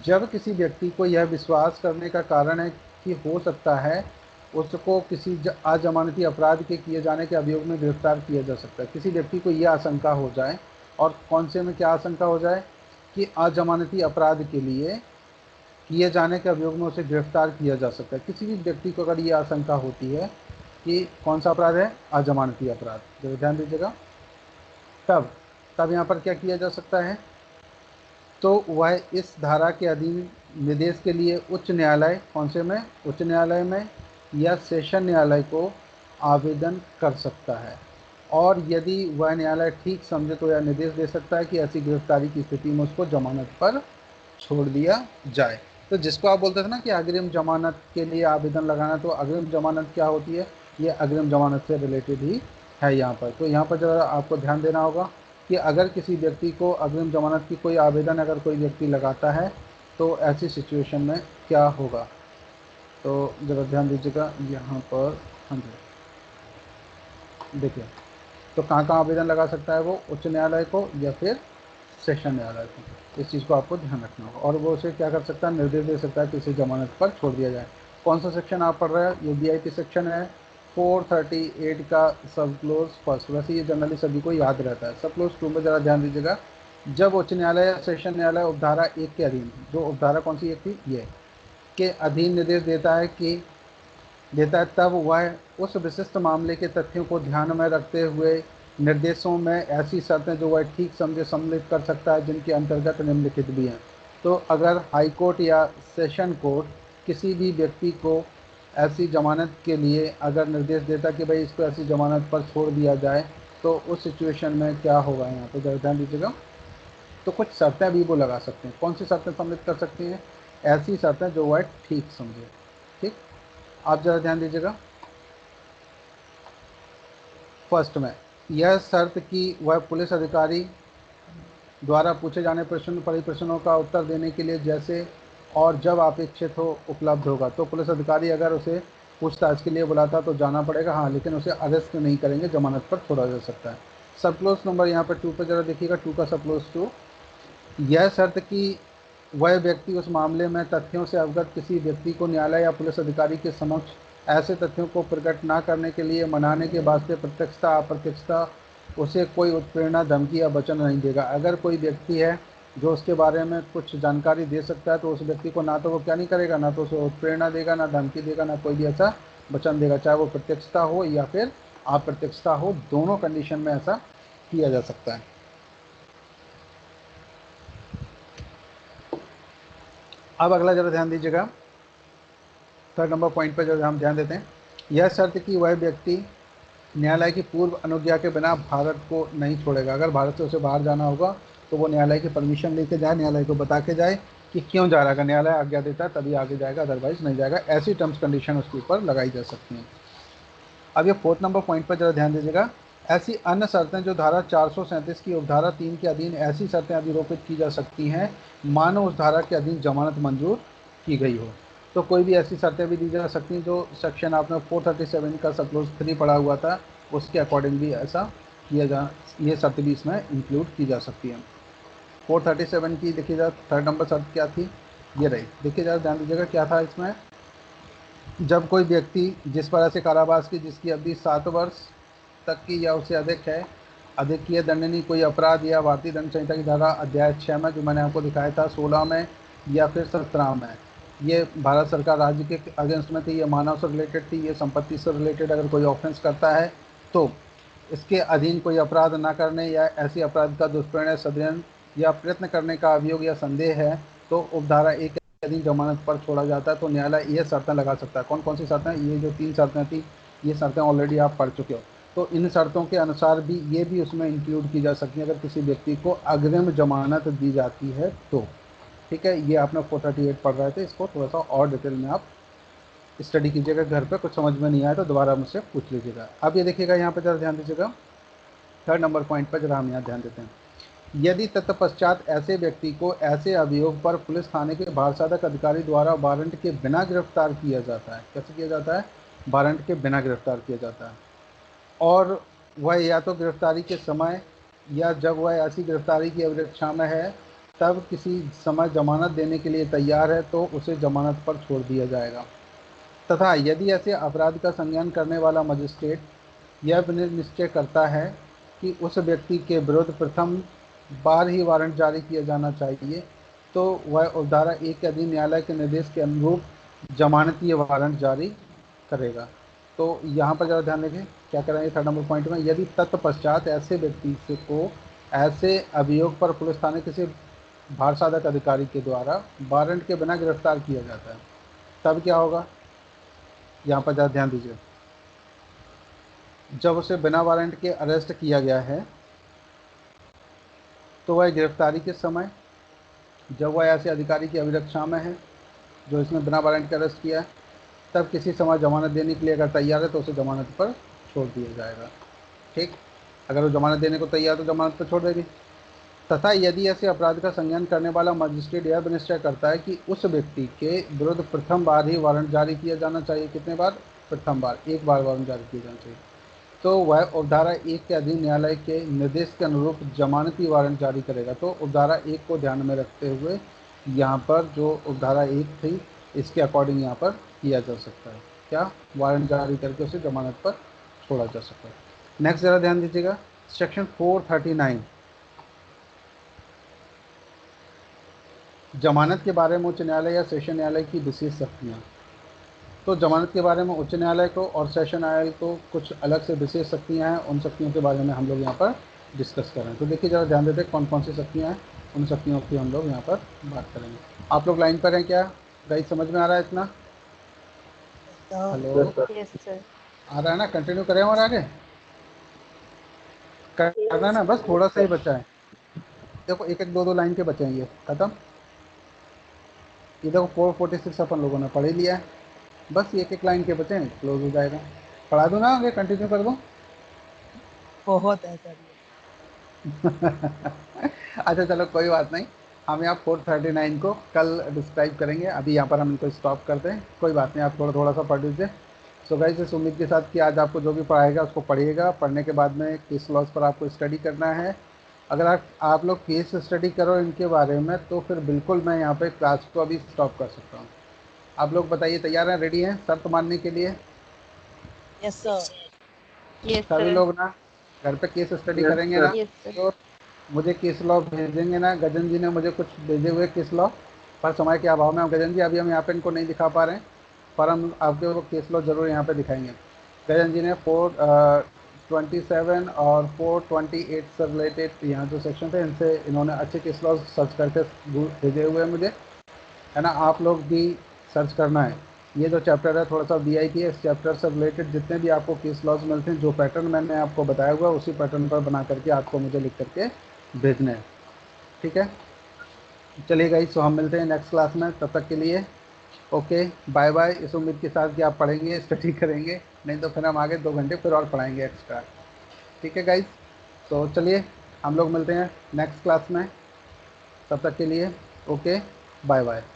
जब किसी व्यक्ति को यह विश्वास करने का कारण है कि हो सकता है उसको किसी अजमानती अपराध के किए जाने के अभियोग में गिरफ्तार किया जा सकता है। किसी व्यक्ति को यह आशंका हो जाए, और कौन से में क्या आशंका हो जाए कि अजमानती अपराध के लिए किए जाने के अभियोग में उसे गिरफ्तार किया जा सकता है। किसी भी व्यक्ति को अगर ये आशंका होती है कि कौन सा अपराध है, अजमानती अपराध, जरूर ध्यान दीजिएगा, तब यहाँ पर क्या किया जा सकता है, तो वह इस धारा के अधीन निर्देश के लिए उच्च न्यायालय, कौन से में, उच्च न्यायालय में या सेशन न्यायालय को आवेदन कर सकता है। और यदि वह न्यायालय ठीक समझे तो यह निर्देश दे सकता है कि ऐसी गिरफ्तारी की स्थिति में उसको जमानत पर छोड़ दिया जाए। तो जिसको आप बोलते थे ना कि अग्रिम जमानत के लिए आवेदन लगाना, तो अग्रिम जमानत क्या होती है, ये अग्रिम जमानत से रिलेटेड ही है यहाँ पर। तो यहाँ पर ज़रा आपको ध्यान देना होगा कि अगर किसी व्यक्ति को अग्रिम जमानत की कोई आवेदन अगर कोई व्यक्ति लगाता है तो ऐसी सिचुएशन में क्या होगा। तो ज़रा ध्यान दीजिएगा यहाँ पर। हाँ जी, देखिए तो कहाँ कहाँ आवेदन लगा सकता है वो, उच्च न्यायालय को या फिर सेशन न्यायालय को। इस चीज़ को आपको ध्यान रखना होगा। और वो उसे क्या कर सकता है, निर्देश दे सकता है कि इसे जमानत पर छोड़ दिया जाए। कौन सा सेक्शन आप पढ़ रहे हैं, ये वीआईपी सेक्शन है 438 का सब क्लोज फर्स्ट। वैसे ये जनरली सभी को याद रहता है। सब क्लोज 2 में ज़रा ध्यान दीजिएगा, जब उच्च न्यायालय या सेशन न्यायालय उपधारा 1 के अधीन, जो उपधारा कौन सी एक थी, ये के अधीन निर्देश देता है तब वह उस विशिष्ट मामले के तथ्यों को ध्यान में रखते हुए निर्देशों में ऐसी शर्तें जो वह ठीक समझे सम्मिलित कर सकता है, जिनके अंतर्गत निम्नलिखित भी हैं। तो अगर हाई कोर्ट या सेशन कोर्ट किसी भी व्यक्ति को ऐसी जमानत के लिए अगर निर्देश देता कि भाई इसको ऐसी जमानत पर छोड़ दिया जाए, तो उस सिचुएशन में क्या होगा, यहाँ पर जरा ध्यान दीजिएगा। तो कुछ शर्तें भी वो लगा सकते हैं। कौन सी शर्तें सम्मिलित कर सकती हैं, ऐसी शर्तें जो वह ठीक समझे। ठीक, आप ज़रा ध्यान दीजिएगा। फर्स्ट में यह शर्त कि वह पुलिस अधिकारी द्वारा पूछे जाने परिप्रश्नों का उत्तर देने के लिए जैसे और जब अपेक्षित हो उपलब्ध होगा। तो पुलिस अधिकारी अगर उसे पूछताछ के लिए बुलाता तो जाना पड़ेगा, हाँ, लेकिन उसे अरेस्ट नहीं करेंगे, जमानत पर छोड़ा जा सकता है। सब क्लोज नंबर यहाँ पर 2 पर जरा देखिएगा, 2 का सब क्लोज 2, यह शर्त कि वह व्यक्ति उस मामले में तथ्यों से अवगत किसी व्यक्ति को न्यायालय या पुलिस अधिकारी के समक्ष ऐसे तथ्यों को प्रकट न करने के लिए मनाने के वास्ते प्रत्यक्षता अप्रत्यक्षता उसे कोई उत्प्रेरणा, धमकी या वचन नहीं देगा। अगर कोई व्यक्ति है जो उसके बारे में कुछ जानकारी दे सकता है तो उस व्यक्ति को ना तो वो क्या नहीं करेगा, ना तो उसे उत्प्रेरणा देगा, ना धमकी देगा, ना कोई भी ऐसा वचन देगा, चाहे वो प्रत्यक्षता हो या फिर अप्रत्यक्षता हो, दोनों कंडीशन में ऐसा किया जा सकता है। अब अगला जरा ध्यान दीजिएगा, थर्ड नंबर पॉइंट पर जो हम ध्यान देते हैं, यह शर्त कि वह व्यक्ति न्यायालय की पूर्व अनुज्ञा के बिना भारत को नहीं छोड़ेगा। अगर भारत से उसे बाहर जाना होगा तो वो न्यायालय की परमिशन लेके जाए, न्यायालय को बता के जाए कि क्यों जा रहा है। न्यायालय आज्ञा देता है तभी आगे जाएगा, अदरवाइज नहीं जाएगा। ऐसी टर्म्स कंडीशन उसके ऊपर लगाई जा सकती हैं। अब ये फोर्थ नंबर पॉइंट पर जरा ध्यान दीजिएगा, ऐसी अन्य शर्तें जो धारा 437 की उपधारा 3 के अधीन ऐसी शर्तें अधिरोपित की जा सकती हैं मानो उस धारा के अधीन जमानत मंजूर की गई हो। तो कोई भी ऐसी शर्तें भी दी जा सकती हैं जो सेक्शन आपने 437 का सब क्लोज 3 पढ़ा हुआ था, उसके अकॉर्डिंग भी ऐसा किया जा, ये शर्त भी इसमें इंक्लूड की जा सकती है। 437 की देखिए जरा थर्ड नंबर शर्त क्या थी, ये रही, देखिए जरा ध्यान दीजिएगा क्या था इसमें। जब कोई व्यक्ति जिस पर ऐसे कारावास की जिसकी अवधि 7 वर्ष तक की या उससे अधिक है, अधिक की है दंडनीय कोई अपराध या भारतीय दंड संहिता की धारा अध्याय 6 में जो मैंने आपको दिखाया था 16 में या फिर 17 में, ये भारत सरकार राज्य के अगेंस्ट में थी, ये मानव से रिलेटेड थी, ये संपत्ति से रिलेटेड अगर कोई ऑफेंस करता है तो इसके अधीन कोई अपराध न करने या ऐसी अपराध का दुष्प्रणय सदन या प्रयत्न करने का अभियोग या संदेह है तो उपधारा 1 के अधीन जमानत पर छोड़ा जाता है। तो न्यायालय ये शर्तें लगा सकता है। कौन कौन सी शर्तें? ये जो 3 शर्तें थी, ये शर्तें ऑलरेडी आप पढ़ चुके हो। तो इन शर्तों के अनुसार भी ये भी उसमें इंक्लूड की जा सकती है अगर किसी व्यक्ति को अग्रिम जमानत दी जाती है तो। ठीक है, ये आपने 438 पढ़ रहे थे, इसको थोड़ा सा और डिटेल में आप स्टडी कीजिएगा घर पे, कुछ समझ में नहीं आया तो दोबारा मुझसे पूछ लीजिएगा। अब ये देखिएगा यहाँ पे जरा ध्यान दीजिएगा, थर्ड नंबर पॉइंट पर जरा हम यहाँ ध्यान देते हैं। यदि तत्पश्चात ऐसे व्यक्ति को ऐसे अभियोग पर पुलिस थाने के भारसाधक अधिकारी द्वारा वारंट के बिना गिरफ्तार किया जाता है, कैसे किया जाता है? वारंट के बिना गिरफ्तार किया जाता है, और वह या तो गिरफ्तारी के समय या जब वह ऐसी गिरफ्तारी की अभिरक्षा में है तब किसी समय जमानत देने के लिए तैयार है तो उसे जमानत पर छोड़ दिया जाएगा। तथा यदि ऐसे अपराध का संज्ञान करने वाला मजिस्ट्रेट यह निश्चय करता है कि उस व्यक्ति के विरुद्ध प्रथम बार ही वारंट जारी किया जाना चाहिए तो वह उपधारा 1 के अधीन न्यायालय के निर्देश के अनुरूप जमानती वारंट जारी करेगा। तो यहाँ पर ज़रा ध्यान देखें क्या करेंगे थर्ड नंबर पॉइंट में, यदि तत्पश्चात ऐसे व्यक्ति को ऐसे अभियोग पर पुलिस थाने किसी भारसाधक अधिकारी के द्वारा वारंट के बिना गिरफ्तार किया जाता है तब क्या होगा, यहाँ पर ज़रा ध्यान दीजिए। जब उसे बिना वारंट के अरेस्ट किया गया है तो वह गिरफ्तारी के समय, जब वह ऐसे अधिकारी की अभिरक्षा में है जो इसने बिना वारंट के अरेस्ट किया है, तब किसी समय जमानत देने के लिए अगर तैयार है तो उसे जमानत पर छोड़ दिया जाएगा। ठीक, अगर वो जमानत देने को तैयार है तो जमानत पर छोड़ देगी। तथा यदि ऐसे अपराध का संज्ञान करने वाला मजिस्ट्रेट यह निश्चय करता है कि उस व्यक्ति के विरुद्ध प्रथम बार ही वारंट जारी किया जाना चाहिए, कितने बार? प्रथम बार, एक बार वारंट जारी किया जाना चाहिए, तो वह उपधारा 1 के अधीन न्यायालय के निर्देश के अनुरूप जमानती वारंट जारी करेगा। तो उपधारा 1 को ध्यान में रखते हुए यहाँ पर जो उपधारा 1 थी इसके अकॉर्डिंग यहाँ पर किया जा सकता है, क्या? वारंट जारी करके उसे जमानत पर छोड़ा जा सकता है। नेक्स्ट ज़रा ध्यान दीजिएगा, सेक्शन 439 जमानत के बारे में उच्च न्यायालय या सेशन न्यायालय की विशेष शक्तियाँ। तो जमानत के बारे में उच्च न्यायालय को और सेशन न्यायालय को कुछ अलग से विशेष शक्तियाँ हैं, उन शक्तियों के बारे में हम लोग यहाँ पर डिस्कस कर रहे हैं। तो देखिए ज़रा ध्यान देते हैं कौन कौन सी शक्तियाँ हैं, उन शक्तियों की हम लोग यहाँ पर बात करेंगे। आप लोग लाइन पर हैं क्या? गाइस समझ में आ रहा है इतना? Hello, yes sir. आ रहा है ना? कंटिन्यू करें और आगे करना है ना, बस थोड़ा सा ही बचा है। देखो एक एक दो दो लाइन के बचे हैं, ये खत्म। ये देखो 446 अपन लोगों ने पढ़ ही लिया है, बस एक एक लाइन के बचे हैं, क्लोज हो जाएगा। पढ़ा दूँ ना आगे, कंटिन्यू कर दूँ? बहुत है सर ये। अच्छा चलो कोई बात नहीं, हम यहाँ 439 को कल डिस्क्राइब करेंगे, अभी यहाँ पर हम इनको स्टॉप करते हैं। कोई बात नहीं, आप थोड़ा थोड़ा सा पढ़ लीजिए। सो गाइस इस उम्मीद के साथ कि आज आपको जो भी पढ़ाएगा उसको पढ़िएगा, पढ़ने के बाद में केस लॉज पर आपको स्टडी करना है। अगर आप लोग केस स्टडी करो इनके बारे में तो फिर बिल्कुल मैं यहाँ पे क्लास को अभी स्टॉप कर सकता हूँ। आप लोग बताइए तैयार हैं, रेडी हैं शर्त मानने के लिए? Yes sir. यस सभी सर। लोग ना घर पे केस स्टडी करेंगे ना? Yes sir. तो मुझे केस लॉ भेजेंगे ना? गजन जी ने मुझे कुछ भेजे हुए केस लॉ, पर समय के अभाव में गजन जी अभी हम यहाँ पे इनको नहीं दिखा पा रहे हैं, पर हम आपके वो केस लॉ जरूर यहाँ पे दिखाएंगे। गजन जी ने 427 और 428 से रिलेटेड यहाँ जो सेक्शन थे इनसे इन्होंने अच्छे केस लॉ सर्च करके भेजे हुए हैं मुझे, है ना? आप लोग भी सर्च करना है। ये जो चैप्टर है थोड़ा सा वीआईपी है, इस चैप्टर से रिलेटेड जितने भी आपको केस लॉज मिलते हैं, जो पैटर्न मैंने आपको बताया हुआ उसी पैटर्न पर बना करके आपको मुझे लिख करके भेजने हैं। ठीक है, चलिए गाइस, तो हम मिलते हैं नेक्स्ट क्लास में, तब तक के लिए ओके बाय बाय। इस उम्मीद के साथ कि आप पढ़ेंगे स्टडी करेंगे, नहीं तो फिर हम आगे 2 घंटे फिर और पढ़ाएंगे एक्स्ट्रा। ठीक है गाइस, तो चलिए हम लोग मिलते हैं नेक्स्ट क्लास में, तब तक के लिए ओके बाय बाय।